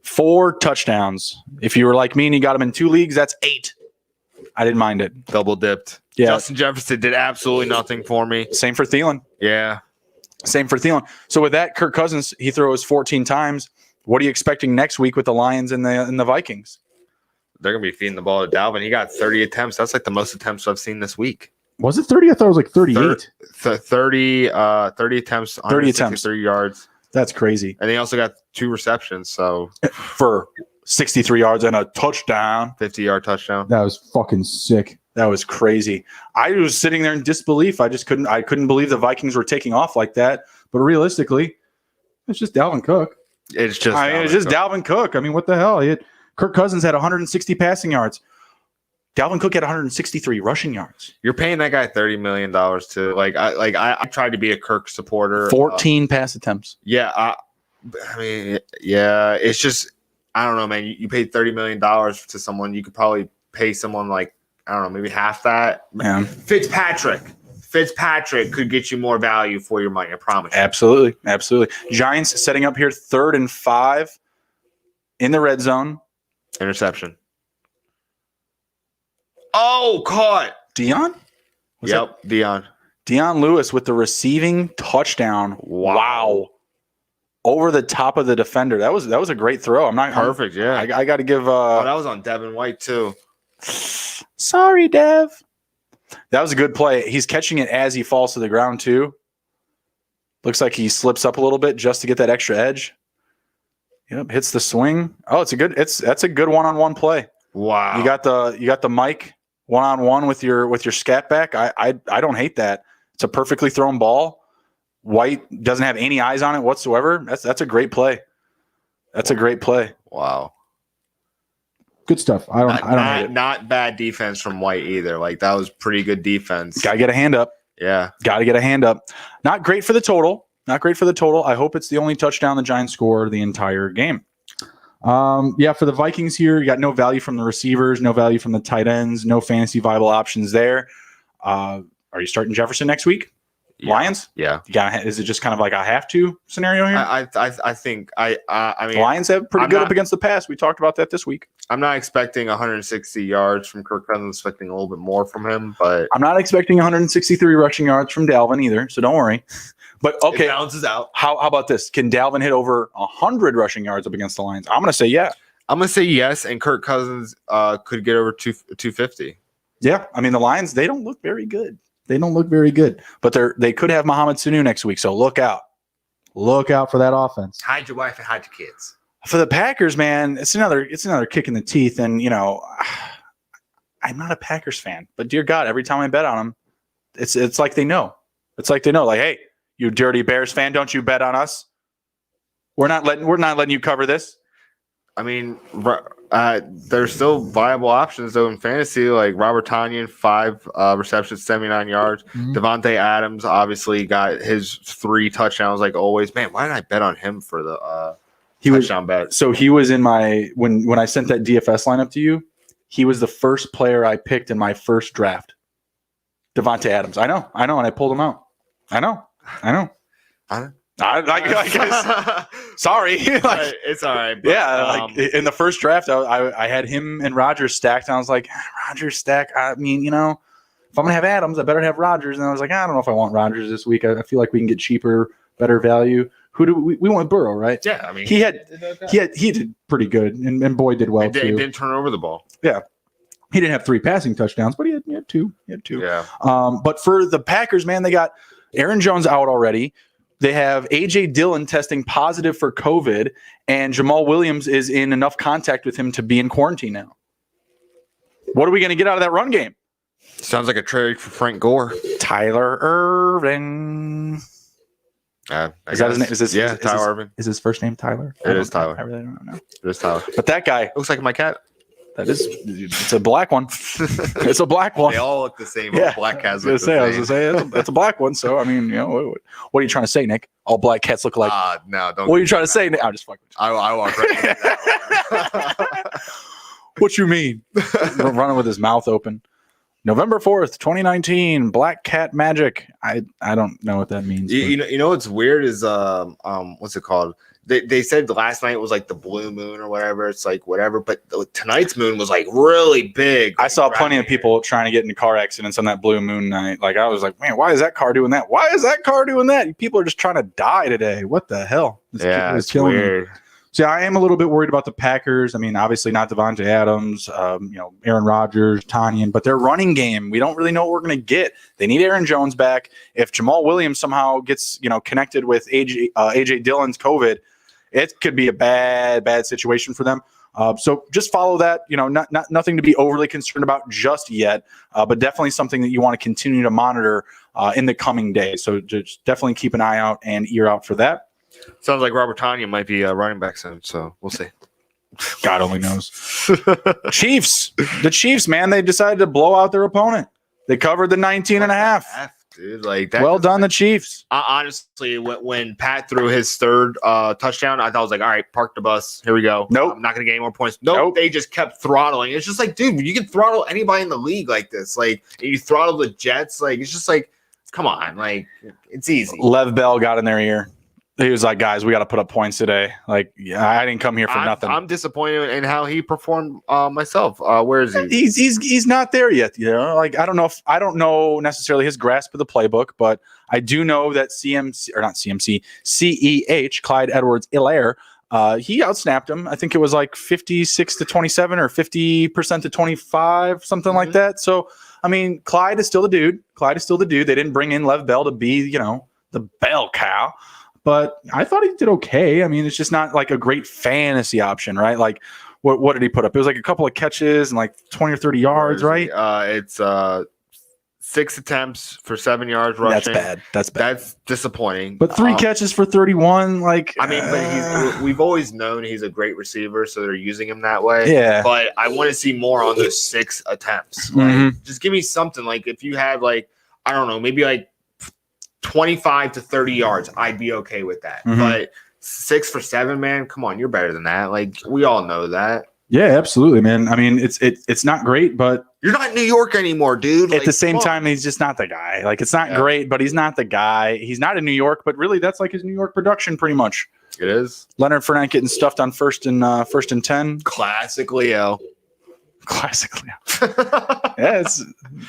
4 touchdowns. If you were like me and you got him in 2 leagues, that's 8. I didn't mind it. Double dipped. Yeah. Justin Jefferson did absolutely nothing for me. Same for Thielen. Yeah. Same for Thielen. So with that, Kirk Cousins, he throws 14 times. What are you expecting next week with the Lions and the Vikings? They're going to be feeding the ball to Dalvin. He got 30 attempts. That's like the most attempts I've seen this week. Was it 30? I thought it was like 38. 30 attempts, 30 attempts. 3 yards. That's crazy. And he also got 2 receptions, so for 63 yards and a touchdown. 50-yard touchdown. That was fucking sick. That was crazy. I was sitting there in disbelief. I couldn't believe the Vikings were taking off like that. But realistically, it's just Dalvin Cook. It's just Dalvin Cook. I mean, what the hell? Kirk Cousins had 160 passing yards. Dalvin Cook had 163 rushing yards. You're paying that guy $30 million to I tried to be a Kirk supporter. 14 pass attempts. Yeah, I mean, yeah, it's just I don't know, man. You paid $30 million to someone. You could probably pay someone like I don't know, maybe half that. Man, Fitzpatrick could get you more value for your money. I promise. Absolutely. Giants setting up here 3rd and 5 in the red zone. Interception. Oh, caught. Dion? Dion Lewis with the receiving touchdown. Wow. Over the top of the defender. That was a great throw. I'm not perfect. Yeah. I got to give. That was on Devin White too. Sorry, Dev. That was a good play. He's catching it as he falls to the ground too. Looks like he slips up a little bit just to get that extra edge. Yep, hits the swing. Oh, that's a good one-on-one play. Wow. You got the mic one-on-one with your scat back. I don't hate that. It's a perfectly thrown ball. White doesn't have any eyes on it whatsoever. That's a great play. That's a great play. Wow. Good stuff. I don't hate it. Not bad defense from White either. Like that was pretty good defense. Gotta get a hand up. Yeah. Gotta get a hand up. Not great for the total. I hope it's the only touchdown the Giants score the entire game. For the Vikings here, you got no value from the receivers, no value from the tight ends, no fantasy viable options there. Are you starting Jefferson next week? Yeah. Lions? Yeah. Is it just kind of like a have to scenario here? I think I mean Lions have pretty good up against the pass. We talked about that this week. I'm not expecting 160 yards from Kirk Cousins. I'm expecting a little bit more from him, but I'm not expecting 163 rushing yards from Dalvin either, so don't worry. But okay, it balances out. How about this? Can Dalvin hit over 100 rushing yards up against the Lions? I'm going to say yeah. I'm going to say yes, and Kirk Cousins could get over 250. Yeah, I mean the Lions, they don't look very good. But they could have Mohamed Sanu next week, so look out. Look out for that offense. Hide your wife and hide your kids. For the Packers, man, it's another kick in the teeth, and I'm not a Packers fan, but dear God, every time I bet on them, it's like they know. It's like they know, like, hey, you dirty Bears fan, don't you bet on us? We're not letting you cover this. I mean, there's still viable options though in fantasy, like Robert Tonyan, 5 receptions, 79 yards. Mm-hmm. Devontae Adams obviously got his 3 touchdowns, like always. Man, why did I bet on him for the touchdown bet? So he was in my when I sent that DFS lineup to you. He was the first player I picked in my first draft. Devontae Adams. I know, and I pulled him out. I know. I guess. Sorry, it's all right. But, in the first draft, I had him and Rodgers stacked, and I was like, Rodgers stack. I mean, if I'm gonna have Adams, I better have Rodgers. And I was like, I don't know if I want Rodgers this week. I feel like we can get cheaper, better value. Who do we want? Burrow, right? Yeah, I mean, he did pretty good, and Boyd did well too. He didn't turn over the ball. Yeah. He didn't have 3 passing touchdowns, but he had 2. Yeah. But for the Packers, man, they got Aaron Jones out already. They have A.J. Dillon testing positive for COVID, and Jamal Williams is in enough contact with him to be in quarantine now. What are we going to get out of that run game? Sounds like a trade for Frank Gore. Tyler Irvin. Is that his name? Tyler Irvin. Is his first name Tyler? It is Tyler. I really don't know. It is Tyler. But that guy looks like my cat. It's a black one. It's a black one. They all look the same. Yeah. All black cats look the same. I was going to say, it's a black one. So, I mean, what are you trying to say, Nick? All black cats look alike. No, don't. What are you trying to say, Nick? I'm just fucking with you. I walk right. What you mean? Running with his mouth open. November 4th, 2019, Black Cat Magic. I don't know what that means. You know what's weird is what's it called? they said last night was like the blue moon or whatever. It's like whatever, but tonight's moon was like really big. I saw plenty of people trying to get into car accidents on that blue moon night. Like I was like, man, why is that car doing that? Why is that car doing that? People are just trying to die today. What the hell? It's weird. So yeah, I am a little bit worried about the Packers. I mean, obviously not Devontae Adams, Aaron Rodgers, Tanyan, but their running game, we don't really know what we're going to get. They need Aaron Jones back. If Jamal Williams somehow gets connected with AJ Dillon's COVID, it could be a bad situation for them. So just follow that. Nothing to be overly concerned about just yet, but definitely something that you want to continue to monitor in the coming days. So just definitely keep an eye out and ear out for that. Sounds like Robert Tanyan might be running back soon, so we'll see. God only knows. Chiefs. The Chiefs, man, they decided to blow out their opponent. They covered the 19.5. Dude, like that. Well done, the Chiefs. Honestly, when Pat threw his third touchdown, I thought I was like, all right, park the bus. Here we go. Nope. I'm not going to get any more points. Nope. They just kept throttling. It's just like, dude, you can throttle anybody in the league like this. Like, you throttle the Jets. Like, it's just like, come on. Like, it's easy. Lev Bell got in their ear. He was like, guys, we got to put up points today. Like, I didn't come here for nothing. I'm disappointed in how he performed myself. Where is he? He's not there yet. Like, I don't know necessarily his grasp of the playbook, but I do know that CEH, Clyde Edwards-Helaire, he outsnapped him. I think it was like 56 to 27 or 50% to 25, something like that. So, I mean, Clyde is still the dude. They didn't bring in Lev Bell to be, the bell cow. But I thought he did okay. I mean, it's just not like a great fantasy option, right? Like, what did he put up? It was like a couple of catches and like 20 or 30 yards, right? It's 6 attempts for 7 yards rushing. That's bad. That's disappointing. But 3 catches for 31, like. I mean, but we've always known he's a great receiver, so they're using him that way. Yeah. But I want to see more on those 6 attempts. Like, just give me something. Like, if you had like, I don't know, maybe like 25 to 30 yards, I'd be okay with that. But 6 for 7, man, come on, you're better than that. Like, we all know that. Yeah, absolutely, man. I mean, it's not great, but you're not in New York anymore, dude. At the same time, he's just not the guy. Like, it's not great, but he's not the guy. He's not in New York, but really, that's like his New York production, pretty much. It is. Leonard Fournette getting stuffed on first and 10. Classic Leo. Yeah,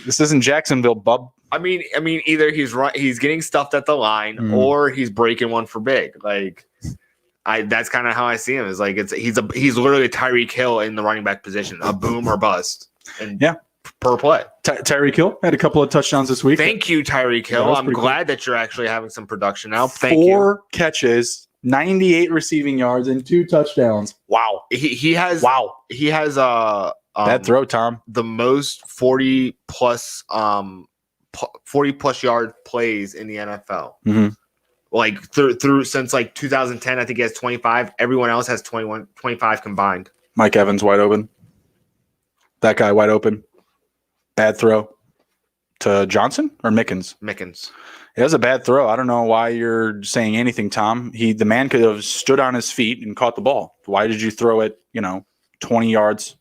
this isn't Jacksonville, bub. I mean, either he's getting stuffed at the line, or he's breaking one for big. Like, that's kind of how I see him. Is like he's literally a Tyreek Hill in the running back position, a boom or bust. And per play. Tyreek Hill had a couple of touchdowns this week. Thank you, Tyreek Hill. I'm glad that you're actually having some production now. Thank 4 catches, 98 receiving yards, and 2 touchdowns. Wow. He has bad throw, Tom. The most 40 plus yard plays in the NFL. Like through since like 2010, I think he has 25. Everyone else has 25 combined. Mike Evans wide open. That guy wide open. Bad throw to Johnson or Mickens? Mickens. It was a bad throw. I don't know why you're saying anything, Tom. The man could have stood on his feet and caught the ball. Why did you throw it, 20 yards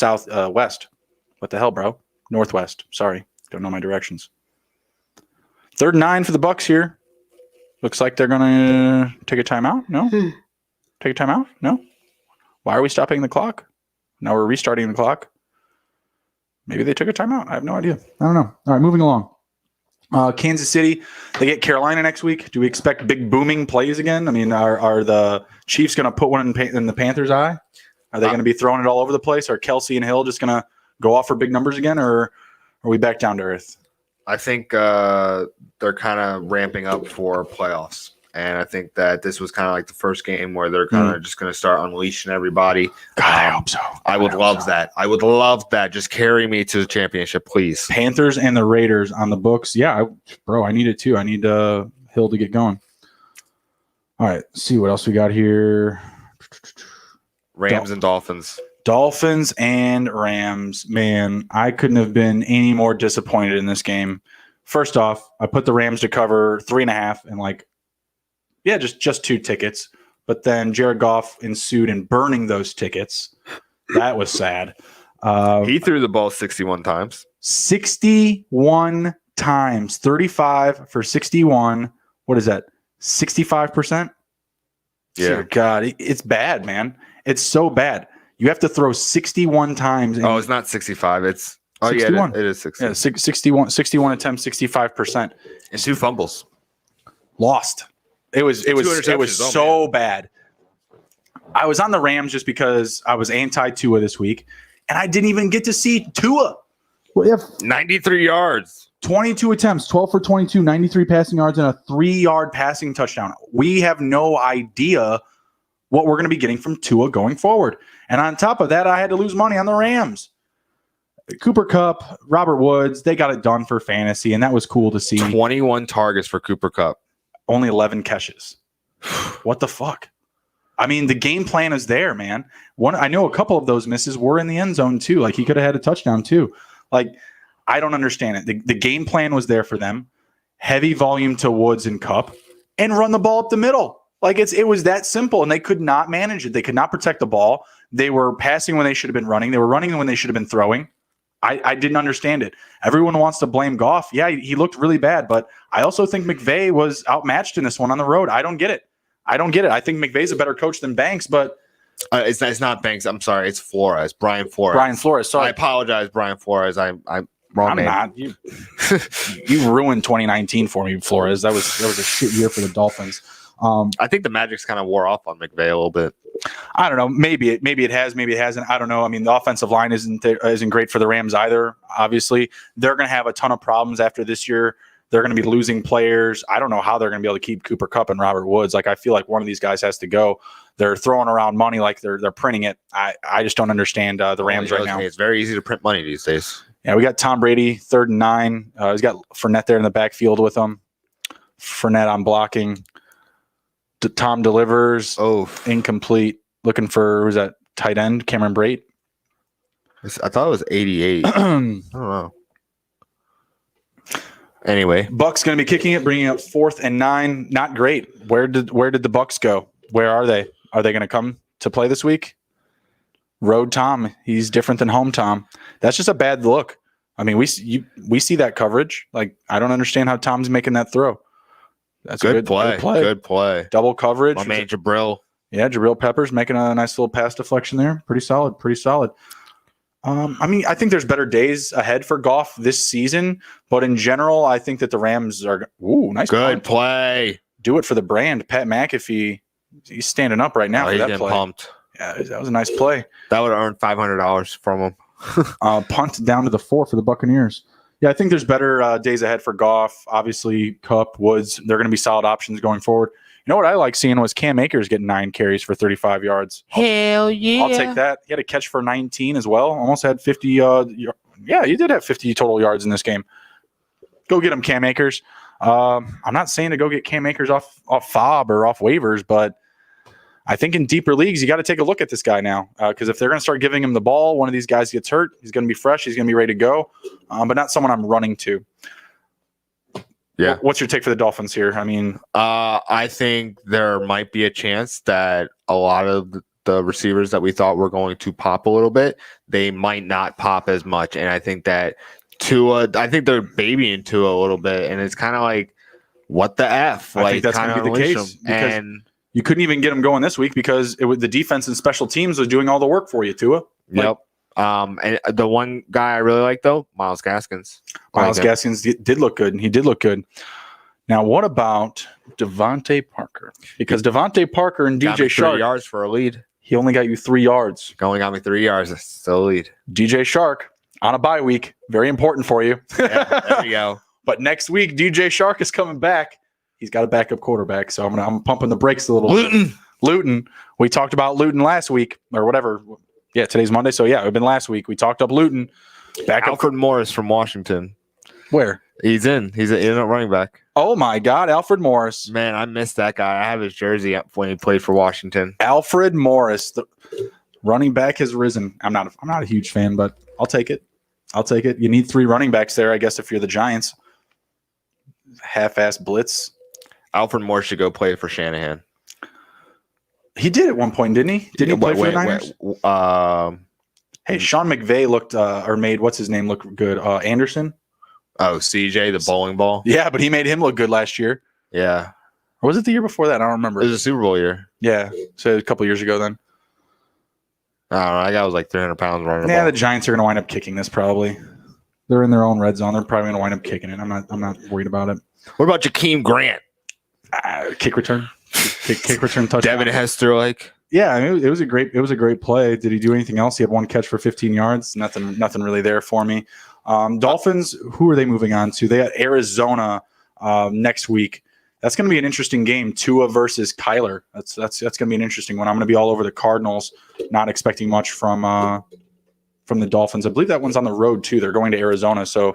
west? What the hell, bro? Northwest. Sorry. Don't know my directions. 3rd and 9 for the Bucs here. Looks like they're going to take a timeout. No? Take a timeout? No? Why are we stopping the clock? Now we're restarting the clock. Maybe they took a timeout. I have no idea. I don't know. All right, moving along. Kansas City, they get Carolina next week. Do we expect big booming plays again? I mean, are the Chiefs going to put one in the Panthers' eye? Are they going to be throwing it all over the place? Are Kelsey and Hill just going to go off for big numbers again, or are we back down to earth? I think they're kind of ramping up for playoffs. And I think that this was kind of like the first game where they're kind of just going to start unleashing everybody. God, I hope so. I would love that. I would love that. Just carry me to the championship, please. Panthers and the Raiders on the books. Yeah, I need it too. I need Hill to get going. All right, let's see what else we got here. Rams and Dolphins. Dolphins and Rams. Man, I couldn't have been any more disappointed in this game. First off, I put the Rams to cover 3.5 and just 2 tickets. But then Jared Goff ensued in burning those tickets. That was sad. He threw the ball 61 times. 61 times. 35 for 61. What is that? 65%? Dear God, it's bad, man. It's so bad. You have to throw 61 times. Oh, it's not 65. It's 61. Yeah, it is 60. Yeah, 61 attempts, 65%. And 2 fumbles. Lost. It was interceptions. so bad. I was on the Rams just because I was anti-Tua this week, and I didn't even get to see Tua. Well, yeah, 93 yards. 22 attempts, 12 for 22, 93 passing yards, and a 3-yard passing touchdown. We have no idea what we're going to be getting from Tua going forward. And on top of that, I had to lose money on the Rams. Cooper Kupp, Robert Woods, they got it done for fantasy, and that was cool to see. 21 targets for Cooper Kupp. Only 11 catches. What the fuck? I mean, the game plan is there, man. I know a couple of those misses were in the end zone, too. Like, he could have had a touchdown, too. Like, I don't understand it. The game plan was there for them. Heavy volume to Woods and Kupp, and run the ball up the middle. Like, it was that simple, and they could not manage it. They could not protect the ball. They were passing when they should have been running. They were running when they should have been throwing. I didn't understand it. Everyone wants to blame Goff. Yeah, he looked really bad, but I also think McVay was outmatched in this one on the road. I don't get it. I think McVay's a better coach than Banks, but it's not Banks. I'm sorry. It's Flores. Brian Flores. Sorry. I apologize, Brian Flores. I'm wrong. I'm man. not. You ruined 2019 for me, Flores. That was a shit year for the Dolphins. I think the magic's kind of wore off on McVay a little bit. I don't know. Maybe it has. Maybe it hasn't. I don't know. I mean, the offensive line isn't great for the Rams either. Obviously, they're going to have a ton of problems after this year. They're going to be losing players. I don't know how they're going to be able to keep Cooper Kupp and Robert Woods. Like, I feel like one of these guys has to go. They're throwing around money like they're printing it. I just don't understand the Rams right now. It's very easy to print money these days. Yeah, we got Tom Brady, 3rd and 9. He's got Fournette there in the backfield with him. Fournette on blocking. Tom delivers. Oh, incomplete. Looking for, who's that, tight end? Cameron Brate? I thought it was 88. I don't know. Anyway, Bucks going to be kicking it, bringing up 4th and 9. Not great. Where did the Bucks go? Where are they? Are they going to come to play this week? Road Tom. He's different than home Tom. That's just a bad look. I mean, we see that coverage. Like, I don't understand how Tom's making that throw. That's good a good play. Good play. Double coverage. My man Jabril. Yeah, Jabril Peppers making a nice little pass deflection there. Pretty solid. I mean, I think there's better days ahead for Goff this season, but in general, I think that the Rams are nice. Good play. Do it for the brand. Pat McAfee, he's standing up right now for that play. Pumped. Yeah, that was a nice play. That would have earned $500 from him. Punt down to the 4 for the Buccaneers. Yeah, I think there's better days ahead for Goff. Obviously, Kupp, Woods, they're going to be solid options going forward. You know what I like seeing was Cam Akers getting 9 carries for 35 yards. Hell yeah. I'll take that. He had a catch for 19 as well. Almost had 50. Yeah, you did have 50 total yards in this game. Go get him, Cam Akers. I'm not saying to go get Cam Akers off Faab or off waivers, but I think in deeper leagues, you got to take a look at this guy now. Because if they're going to start giving him the ball, one of these guys gets hurt, he's going to be fresh, he's going to be ready to go, but not someone I'm running to. Yeah. What's your take for the Dolphins here? I mean, I think there might be a chance that a lot of the receivers that we thought were going to pop a little bit, they might not pop as much. And I think that I think they're babying Tua a little bit. And it's kind of like, what the F? I think that's going to be the case. And you couldn't even get him going this week because the defense and special teams was doing all the work for you, Tua. Yep. And the one guy I really like, though, Myles Gaskins. Gaskins did look good, and he did look good. Now, what about Devontae Parker? Because Devontae Parker and DJ Shark. 3 yards for a lead. He only got you 3 yards. Only got me 3 yards. That's still a lead. DJ Shark on a bye week. Very important for you. Yeah, there you go. But next week, DJ Shark is coming back. He's got a backup quarterback, so I'm pumping the brakes a little bit. Luton. We talked about Luton last week, or whatever. Yeah, today's Monday, so yeah, it would have been last week. We talked up Luton. Alfred Morris from Washington. Where? He's in. He's an in running back. Oh, my God, Alfred Morris. Man, I missed that guy. I have his jersey up when he played for Washington. Alfred Morris, the running back has risen. I'm not a huge fan, but I'll take it. You need 3 running backs there, I guess, if you're the Giants. Half-ass blitz. Alfred Morris should go play for Shanahan. He did at one point, didn't he? Didn't he play for the Niners? Hey, Sean McVay looked or made what's his name look good? Anderson. Oh, CJ, the bowling ball. Yeah, but he made him look good last year. Yeah. Or was it the year before that? I don't remember. It was a Super Bowl year. Yeah, so a couple years ago then. I don't know. That guy was like 300 pounds running. Yeah, the Giants are going to wind up kicking this probably. They're in their own red zone. They're probably going to wind up kicking it. I'm not worried about it. What about Jakeem Grant? Kick return, kick return touchdown. Devin Hester, like. Yeah, I mean, it was a great play. Did he do anything else? He had one catch for 15 yards. Nothing really there for me. Dolphins. Who are they moving on to? They got Arizona next week. That's going to be an interesting game. Tua versus Kyler. That's going to be an interesting one. I'm going to be all over the Cardinals. Not expecting much from the Dolphins. I believe that one's on the road too. They're going to Arizona. So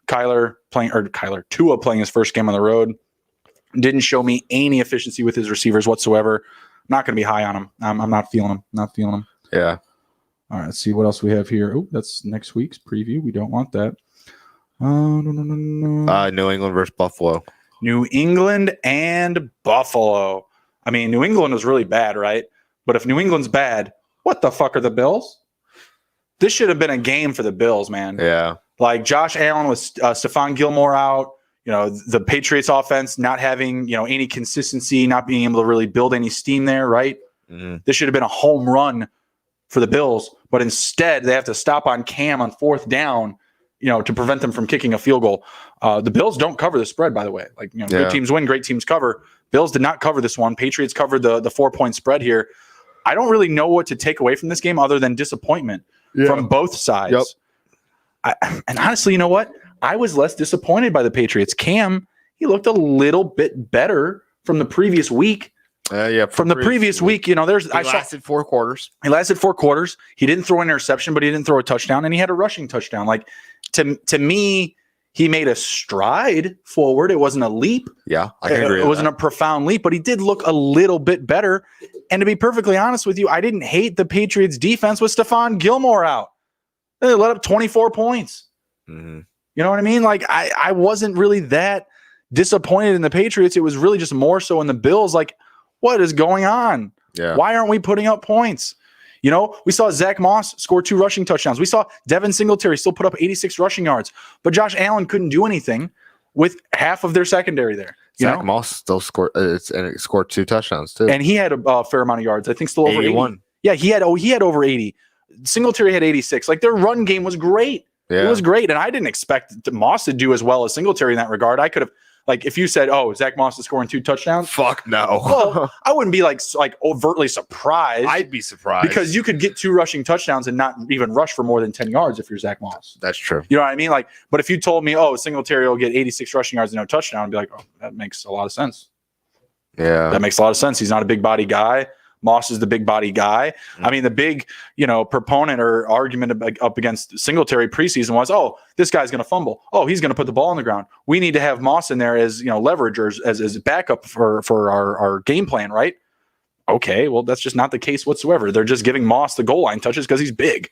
Tua playing his first game on the road. Didn't show me any efficiency with his receivers whatsoever. Not going to be high on him. I'm not feeling him. Yeah. All right, let's see what else we have here. Oh, that's next week's preview. We don't want that. No. New England versus Buffalo. New England and Buffalo. I mean, New England was really bad, right? But if New England's bad, what the fuck are the Bills? This should have been a game for the Bills, man. Yeah. Like Josh Allen with Stephon Gilmore out. You know, the Patriots offense not having, any consistency, not being able to really build any steam there, right? Mm-hmm. This should have been a home run for the Bills, but instead they have to stop on Cam on fourth down, to prevent them from kicking a field goal. The Bills don't cover the spread, by the way. Good teams win, great teams cover. Bills did not cover this one. Patriots covered the 4-point spread here. I don't really know what to take away from this game other than disappointment from both sides. Yep. And honestly, you know what? I was less disappointed by the Patriots. Cam, he looked a little bit better from the previous week. From the previous week, he lasted 4 quarters. He lasted 4 quarters. He didn't throw an interception, but he didn't throw a touchdown, and he had a rushing touchdown. Like to me, he made a stride forward. It wasn't a leap. Yeah, I can agree. It wasn't a profound leap, but he did look a little bit better. And to be perfectly honest with you, I didn't hate the Patriots' defense with Stephon Gilmore out. They let up 24 points. Mm-hmm. You know what I mean? Like I wasn't really that disappointed in the Patriots. It was really just more so in the Bills. Like, what is going on? Yeah. Why aren't we putting up points? We saw Zach Moss score 2 rushing touchdowns. We saw Devin Singletary still put up 86 rushing yards, but Josh Allen couldn't do anything with half of their secondary there. Zach Moss still scored 2 touchdowns too, and he had a fair amount of yards. I think still over 81. 80. Yeah, he had over 80. Singletary had 86. Like their run game was great. Yeah. It was great, and I didn't expect Moss to do as well as Singletary in that regard. I could have, if you said, "Oh, Zach Moss is scoring 2 touchdowns," fuck no. Well, I wouldn't be like overtly surprised. I'd be surprised because you could get 2 rushing touchdowns and not even rush for more than 10 yards if you're Zach Moss. That's true. You know what I mean? But if you told me, "Oh, Singletary will get 86 rushing yards and no touchdown," I'd be like, "Oh, that makes a lot of sense." Yeah, that makes a lot of sense. He's not a big body guy. Moss is the big body guy. I mean, the big, proponent or argument up against Singletary preseason was, oh, this guy's going to fumble. Oh, he's going to put the ball on the ground. We need to have Moss in there as, leverage or as backup for our game plan, right? Okay, well, that's just not the case whatsoever. They're just giving Moss the goal line touches because he's big.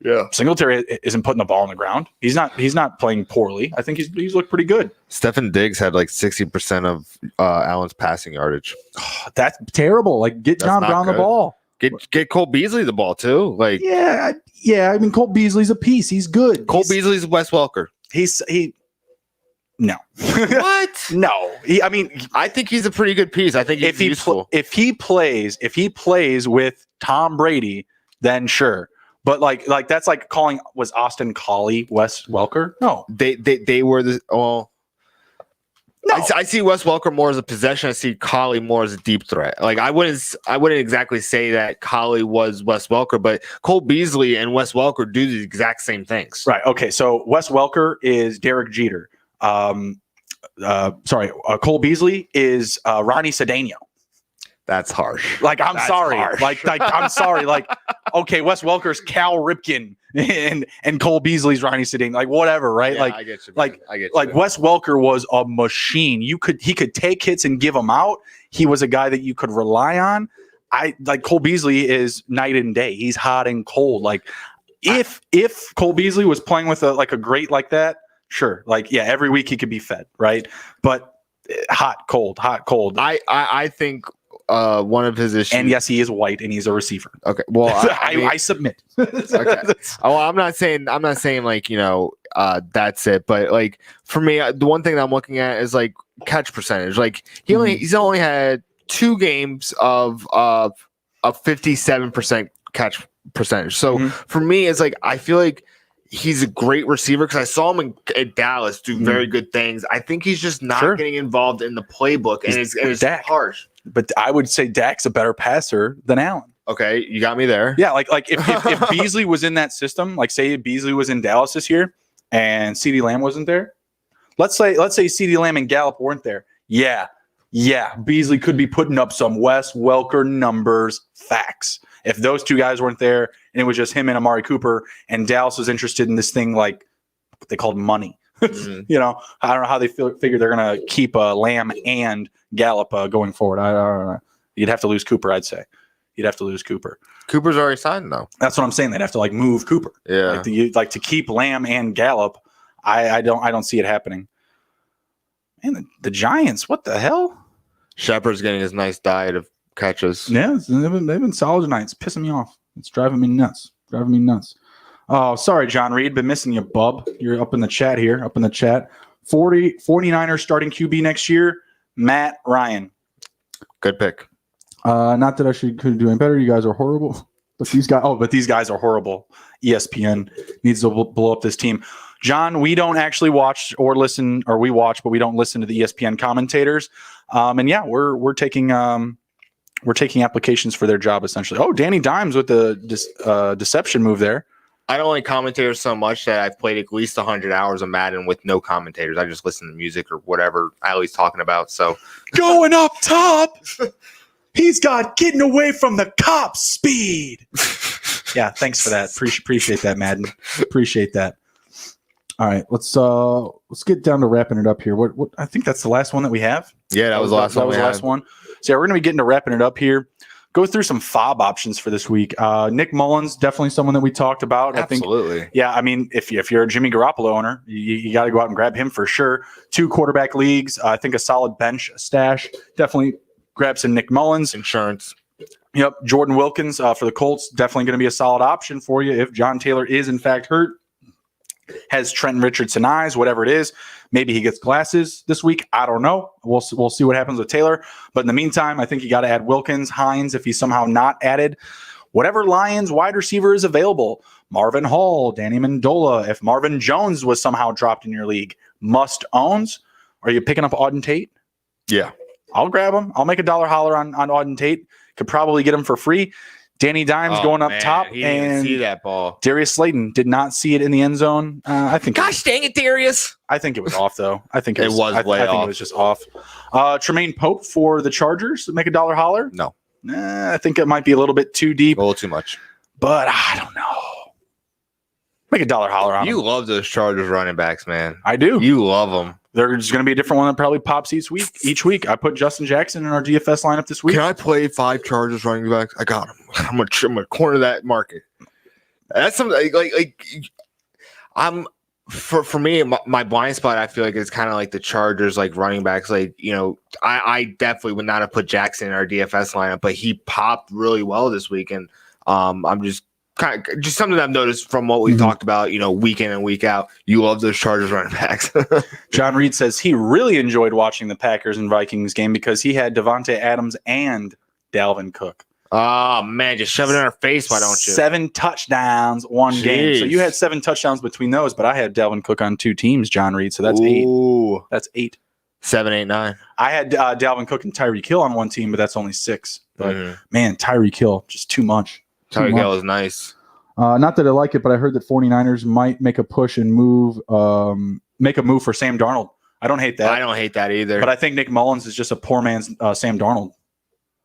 Yeah. Singletary isn't putting the ball on the ground. He's not playing poorly. I think he's looked pretty good. Stefan Diggs had 60% of Allen's passing yardage. Oh, that's terrible. Get John Brown the ball. Get Cole Beasley the ball too. Yeah. I mean, Cole Beasley's a piece. He's good. Beasley's Wes Welker. No. What? No. I think he's a pretty good piece. I think he's useful. If he plays with Tom Brady, then sure. But that's like calling was Austin Collie Wes Welker? No. They were the well. No. I see Wes Welker more as a possession. I see Collie more as a deep threat. I wouldn't exactly say that Collie was Wes Welker, but Cole Beasley and Wes Welker do the exact same things. Right. Okay. So Wes Welker is Derek Jeter. Cole Beasley is Ronnie Cedeno. That's harsh. I'm sorry. I'm sorry. Okay, Wes Welker's Cal Ripken and Cole Beasley's Ronnie Cedeno. Whatever, right? Yeah, I get you. I get you. Wes Welker was a machine. He could take hits and give them out. He was a guy that you could rely on. Cole Beasley is night and day. He's hot and cold. If Cole Beasley was playing with a great like that, sure. Every week he could be fed, right? But hot, cold. I think one of his issues. And yes, he is white and he's a receiver. Okay. Well, I submit. Okay. Oh, I'm not saying like, that's it, but like for me, the one thing that I'm looking at is like catch percentage. Like he's only had 2 games of 57% catch percentage. So for me, it's like I feel like he's a great receiver because I saw him in Dallas do very good things. I think he's just not getting involved in the playbook, and it's harsh. But I would say Dak's a better passer than Allen. Okay, you got me there. Yeah, like if Beasley was in that system, like say Beasley was in Dallas this year and CeeDee Lamb wasn't there. Let's say CeeDee Lamb and Gallup weren't there. Yeah, Beasley could be putting up some Wes Welker numbers, facts. If those 2 guys weren't there and it was just him and Amari Cooper and Dallas was interested in this thing like what they called money. I don't know how they figure they're going to keep Lamb and Gallup going forward. I don't know. You'd have to lose Cooper, I'd say. You'd have to lose Cooper. Cooper's already signed, though. That's what I'm saying. They'd have to move Cooper. Yeah. To keep Lamb and Gallup. I don't see it happening. Man, the Giants, what the hell? Shepard's getting his nice diet of catches. Yeah, they've been solid tonight. It's pissing me off. It's driving me nuts. Oh, sorry, John Reed. Been missing you, bub. You're up in the chat here. 49ers starting QB next year. Matt Ryan. Good pick. Not that I could do any better. You guys are horrible. But these guys are horrible. ESPN needs to blow up this team. John, we don't actually watch or listen, or we watch, but we don't listen to the ESPN commentators. And yeah, we're taking applications for their job essentially. Oh, Danny Dimes with the deception move there. I don't like commentators so much that I've played at least 100 hours of Madden with no commentators. I just listen to music or whatever Allie's talking about. So going up top, he's got getting away from the cops speed. Yeah, thanks for that. Appreciate that, Madden. Appreciate that. All right, let's get down to wrapping it up here. What I think that's the last one that we have. Yeah, that was the last one. That was the last one. So yeah, we're gonna be getting to wrapping it up here. Go through some Faab options for this week. Nick Mullins, definitely someone that we talked about. Absolutely. I think, yeah, I mean, if you're a Jimmy Garoppolo owner, you got to go out and grab him for sure. 2 quarterback leagues. I think a solid bench stash. Definitely grab some Nick Mullins. Insurance. Yep. Jordan Wilkins for the Colts. Definitely going to be a solid option for you if John Taylor is in fact hurt. Has Trenton Richardson eyes, whatever it is. Maybe he gets glasses this week. I don't know. We'll see what happens with Taylor. But in the meantime, I think you got to add Wilkins, Hines, if he's somehow not added. Whatever Lions wide receiver is available. Marvin Hall, Danny Mendola. If Marvin Jones was somehow dropped in your league, must owns. Are you picking up Auden Tate? Yeah. I'll grab him. I'll make a dollar holler on Auden Tate. Could probably get him for free. Danny Dimes going up top, he didn't see that ball. Darius Slayton did not see it in the end zone. I think. Gosh dang it, Darius! I think it was off though. I think it was way I think off. it was just off. Tremaine Pope for the Chargers. Make a dollar holler. No, I think it might be a little bit too deep. a little too much. But I don't know. Make a dollar holler on You him. love those Chargers running backs, man. I do. You love them. There's going to be a different one that probably pops each week. I put Justin Jackson in our DFS lineup this week. Can I play 5 Chargers running backs? I got them. I'm gonna corner that market. That's something like I'm for me. My blind spot, I feel like, is kind of like the Chargers, like running backs. Like, I definitely would not have put Jackson in our DFS lineup, but he popped really well this week, and I'm just just something I've noticed from what we've talked about, week in and week out. You love those Chargers running backs. John Reed says he really enjoyed watching the Packers and Vikings game because he had Devontae Adams and Dalvin Cook. Oh, man, just shove it in our face, why don't you? 7 touchdowns, 1 game. So you had 7 touchdowns between those, but I had Dalvin Cook on 2 teams, John Reed. So that's 8. That's 8. 7, 8, 9. I had Dalvin Cook and Tyreek Hill on 1 team, but that's only 6. But, man, Tyreek Hill, just too much. Tyreek Hill is nice. Not that I like it, but I heard that 49ers might make a push and make a move for Sam Darnold. I don't hate that. I don't hate that either. But I think Nick Mullins is just a poor man's Sam Darnold.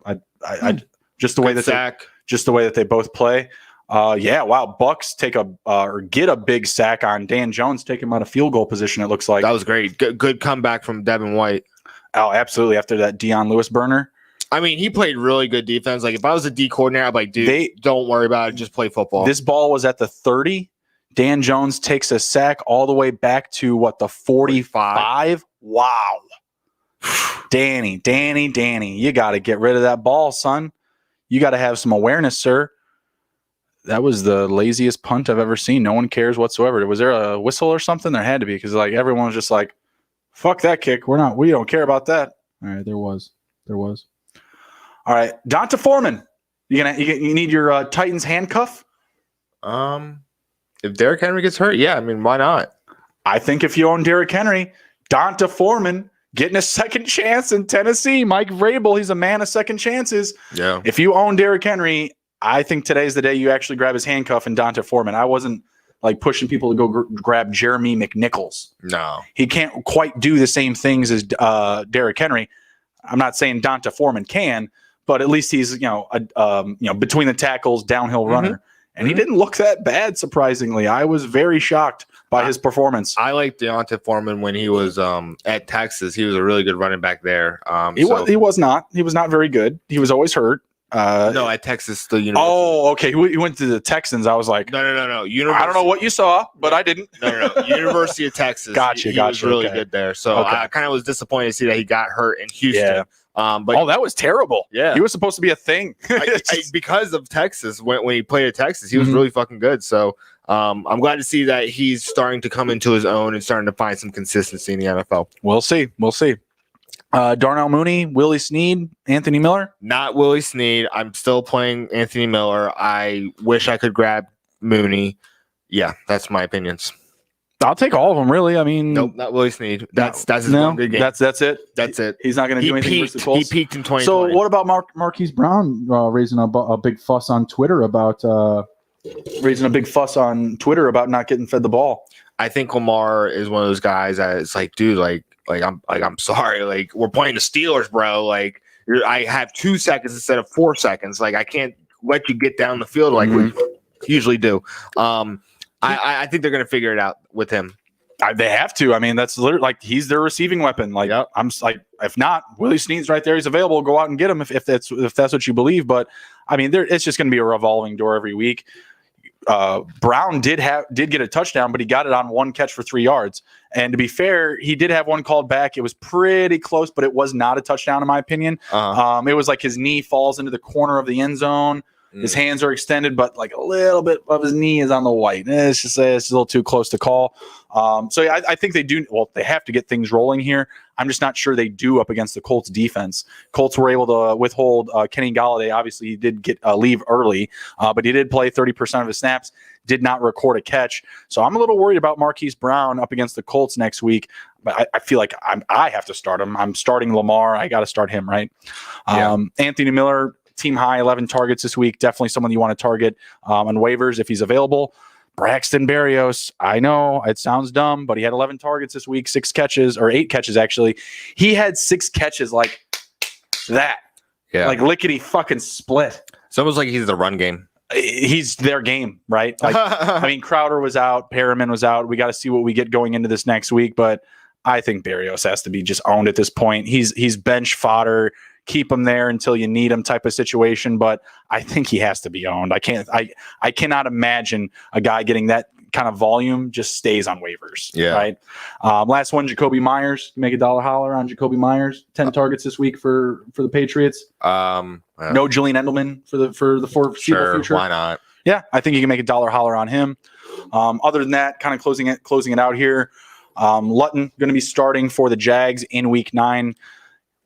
I just the way that they both play. Yeah, wow. Bucks take or get a big sack on Dan Jones, take him out of field goal position. It looks like that was great. Good comeback from Devin White. Oh, absolutely. After that Deion Lewis burner. I mean, he played really good defense. Like, if I was a D coordinator, I'd be like, dude, don't worry about it. Just play football. This ball was at the 30. Dan Jones takes a sack all the way back to the 45. Wow. Danny, you got to get rid of that ball, son. You got to have some awareness, sir. That was the laziest punt I've ever seen. No one cares whatsoever. Was there a whistle or something? There had to be, because like everyone was just like, "Fuck that kick. We don't care about that." All right, there was. All right, Donta Foreman. You need your Titans handcuff. If Derrick Henry gets hurt, yeah, I mean, why not? I think if you own Derrick Henry, Donta Foreman getting a second chance in Tennessee. Mike Vrabel, he's a man of second chances. Yeah. If you own Derrick Henry, I think today's the day you actually grab his handcuff and Donta Foreman. I wasn't like pushing people to go grab Jeremy McNichols. No. He can't quite do the same things as Derrick Henry. I'm not saying Donta Foreman can, but at least he's between the tackles, downhill runner. And he didn't look that bad, surprisingly. I was very shocked by his performance. I like Deonta Foreman when he was at Texas. He was a really good running back there. He was not. He was not very good. He was always hurt. No, at Texas, the university. Oh, okay. He went to the Texans. I was like, no. I don't know what you saw, but I didn't. No. University of Texas. Gotcha. He was really good there. So I kind of was disappointed to see that he got hurt in Houston. Yeah. But that was terrible. Yeah. He was supposed to be a thing. Because of Texas, when he played at Texas, he was really fucking good. So I'm glad to see that he's starting to come into his own and starting to find some consistency in the NFL. We'll see. Darnell Mooney, Willie Snead, Anthony Miller. Not Willie Snead. I'm still playing Anthony Miller. I wish I could grab Mooney. Yeah, that's my opinions. I'll take all of them, really. I mean, nope, not Willie Snead. That's his one good game. That's it. That's it. He's not going to do anything versus the Colts. He peaked in 2020. So what about Marquise Brown raising a big fuss on Twitter about not getting fed the ball? I think Lamar is one of those guys that it's like, dude, I'm sorry, like we're playing the Steelers, bro. Like I have 2 seconds instead of 4 seconds. Like I can't let you get down the field like we usually do. I think they're going to figure it out with him. They have to. I mean, that's literally like he's their receiving weapon. Like I'm like, if not, Willie Snead's right there. He's available. Go out and get him if that's what you believe. But I mean, it's just going to be a revolving door every week. Brown did get a touchdown, but he got it on one catch for 3 yards. And to be fair, he did have one called back. It was pretty close, but it was not a touchdown in my opinion. It was like his knee falls into the corner of the end zone. His hands are extended, but like a little bit of his knee is on the white. It's a little too close to call. I think they do. Well, they have to get things rolling here. I'm just not sure they do up against the Colts defense. Colts were able to withhold Kenny Golladay. Obviously, he did get leave early, but he did play 30% of his snaps, did not record a catch. So I'm a little worried about Marquise Brown up against the Colts next week. But I feel like I have to start him. I'm starting Lamar. I got to start him, right? Yeah. Anthony Miller, team high, 11 targets this week. Definitely someone you want to target on waivers if he's available. Braxton Berrios, I know it sounds dumb, but he had 11 targets this week, 8 catches actually. He had 6 catches like that. Yeah. Like lickety fucking split. It's almost like he's the run game. He's their game, right? Like, I mean, Crowder was out, Perriman was out. We got to see what we get going into this next week, but I think Berrios has to be just owned at this point. He's bench fodder. Keep him there until you need him type of situation, but I think he has to be owned. I cannot imagine a guy getting that kind of volume just stays on waivers. Yeah. Right. Last one, Jacoby Myers. Make a dollar holler on Jacoby Myers. 10 targets this week for the Patriots. No Julian Edelman for the foreseeable future. Why not? Yeah, I think you can make a dollar holler on him. Other than that, kind of closing it out here. Lutton going to be starting for the Jags in Week 9.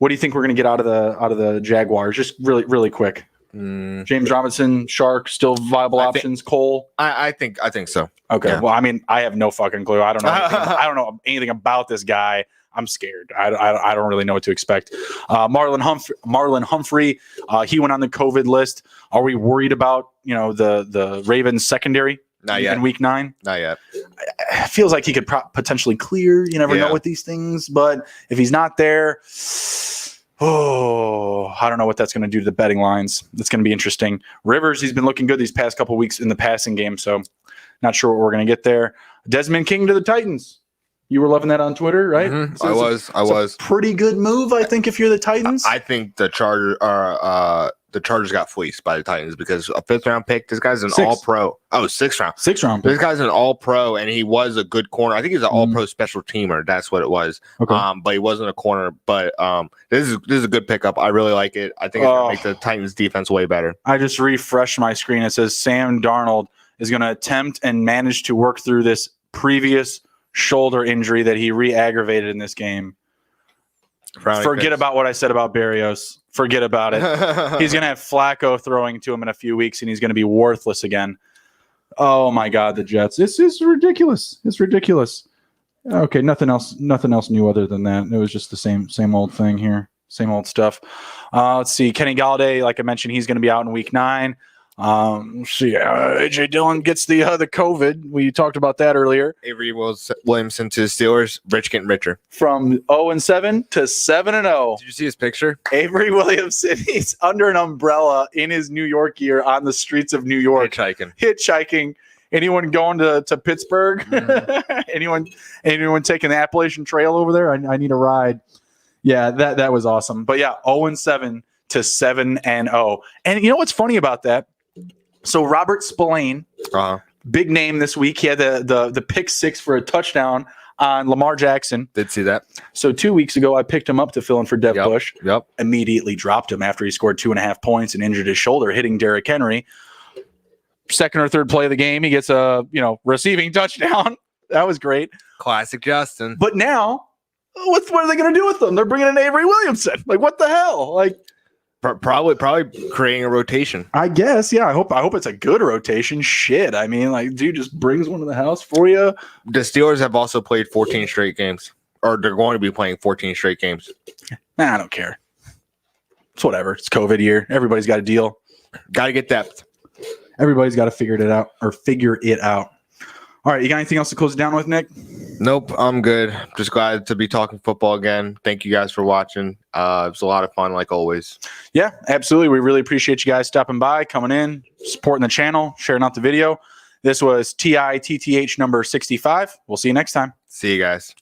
What do you think we're going to get out of the Jaguars? Just really, really quick. James Robinson, Shark, still viable options. Cole, I think so. Okay. Yeah. Well, I mean, I have no fucking clue. I don't know. I don't know anything about this guy. I'm scared. I don't really know what to expect. Marlon Humphrey. He went on the COVID list. Are we worried about the Ravens secondary? Not yet. In Week 9? Not yet. It feels like he could potentially clear. You never know with these things. But if he's not there, I don't know what that's going to do to the betting lines. It's going to be interesting. Rivers, he's been looking good these past couple weeks in the passing game. So not sure what we're going to get there. Desmond King to the Titans. You were loving that on Twitter, right? Mm-hmm. So I was. Pretty good move, I think, if you're the Titans. I think the Chargers are the Chargers got fleeced by the Titans because a 5th-round pick. This guy's an Sixth. all-pro. Oh, 6th round. 6th round This pick. guy's an all-pro, and he was a good corner. I think he's an all-pro special teamer. That's what it was. Okay. But he wasn't a corner. But this is a good pickup. I really like it. I think it's gonna make the Titans defense way better. I just refreshed my screen. It says Sam Darnold is going to attempt and manage to work through this previous shoulder injury that he re-aggravated in this game. Forget about what I said about Berrios. Forget about it. He's going to have Flacco throwing to him in a few weeks, and he's going to be worthless again. Oh my God, the Jets! This is ridiculous. It's ridiculous. Okay, nothing else new other than that. It was just the same old thing here, same old stuff. Let's see. Kenny Galladay, like I mentioned, he's going to be out in Week 9. Let's see. AJ Dillon gets the COVID. We talked about that earlier. Avery Williamson to the Steelers. Rich getting richer. From 0-7 to 7-0. Did you see his picture? Avery Williamson, he's under an umbrella in his New York year on the streets of New York. Hitchhiking. Anyone going to Pittsburgh? Mm-hmm. anyone taking the Appalachian Trail over there? I need a ride. Yeah, that was awesome. But yeah, 0-7 to 7-0. And you know what's funny about that? So Robert Spillane, big name this week. He had the pick 6 for a touchdown on Lamar Jackson. Did see that. So 2 weeks ago, I picked him up to fill in for Dev Bush. Yep. Immediately dropped him after he scored 2.5 points and injured his shoulder, hitting Derrick Henry. Second or third play of the game, he gets a receiving touchdown. That was great. Classic Justin. But now, what are they going to do with them? They're bringing in Avery Williamson. Like, what the hell? Like, probably creating a rotation. I guess, yeah. I hope it's a good rotation. Shit, I mean, like, dude just brings one to the house for you. The Steelers have also played 14 straight games, or they're going to be playing 14 straight games. Nah, I don't care. It's whatever. It's COVID year. Everybody's got a deal. Got to get depth. Everybody's got to figure it out. All right, you got anything else to close it down with, Nick? Nope, I'm good. Just glad to be talking football again. Thank you guys for watching. It was a lot of fun, like always. Yeah, absolutely. We really appreciate you guys stopping by, coming in, supporting the channel, sharing out the video. This was TITTH number 65. We'll see you next time. See you guys.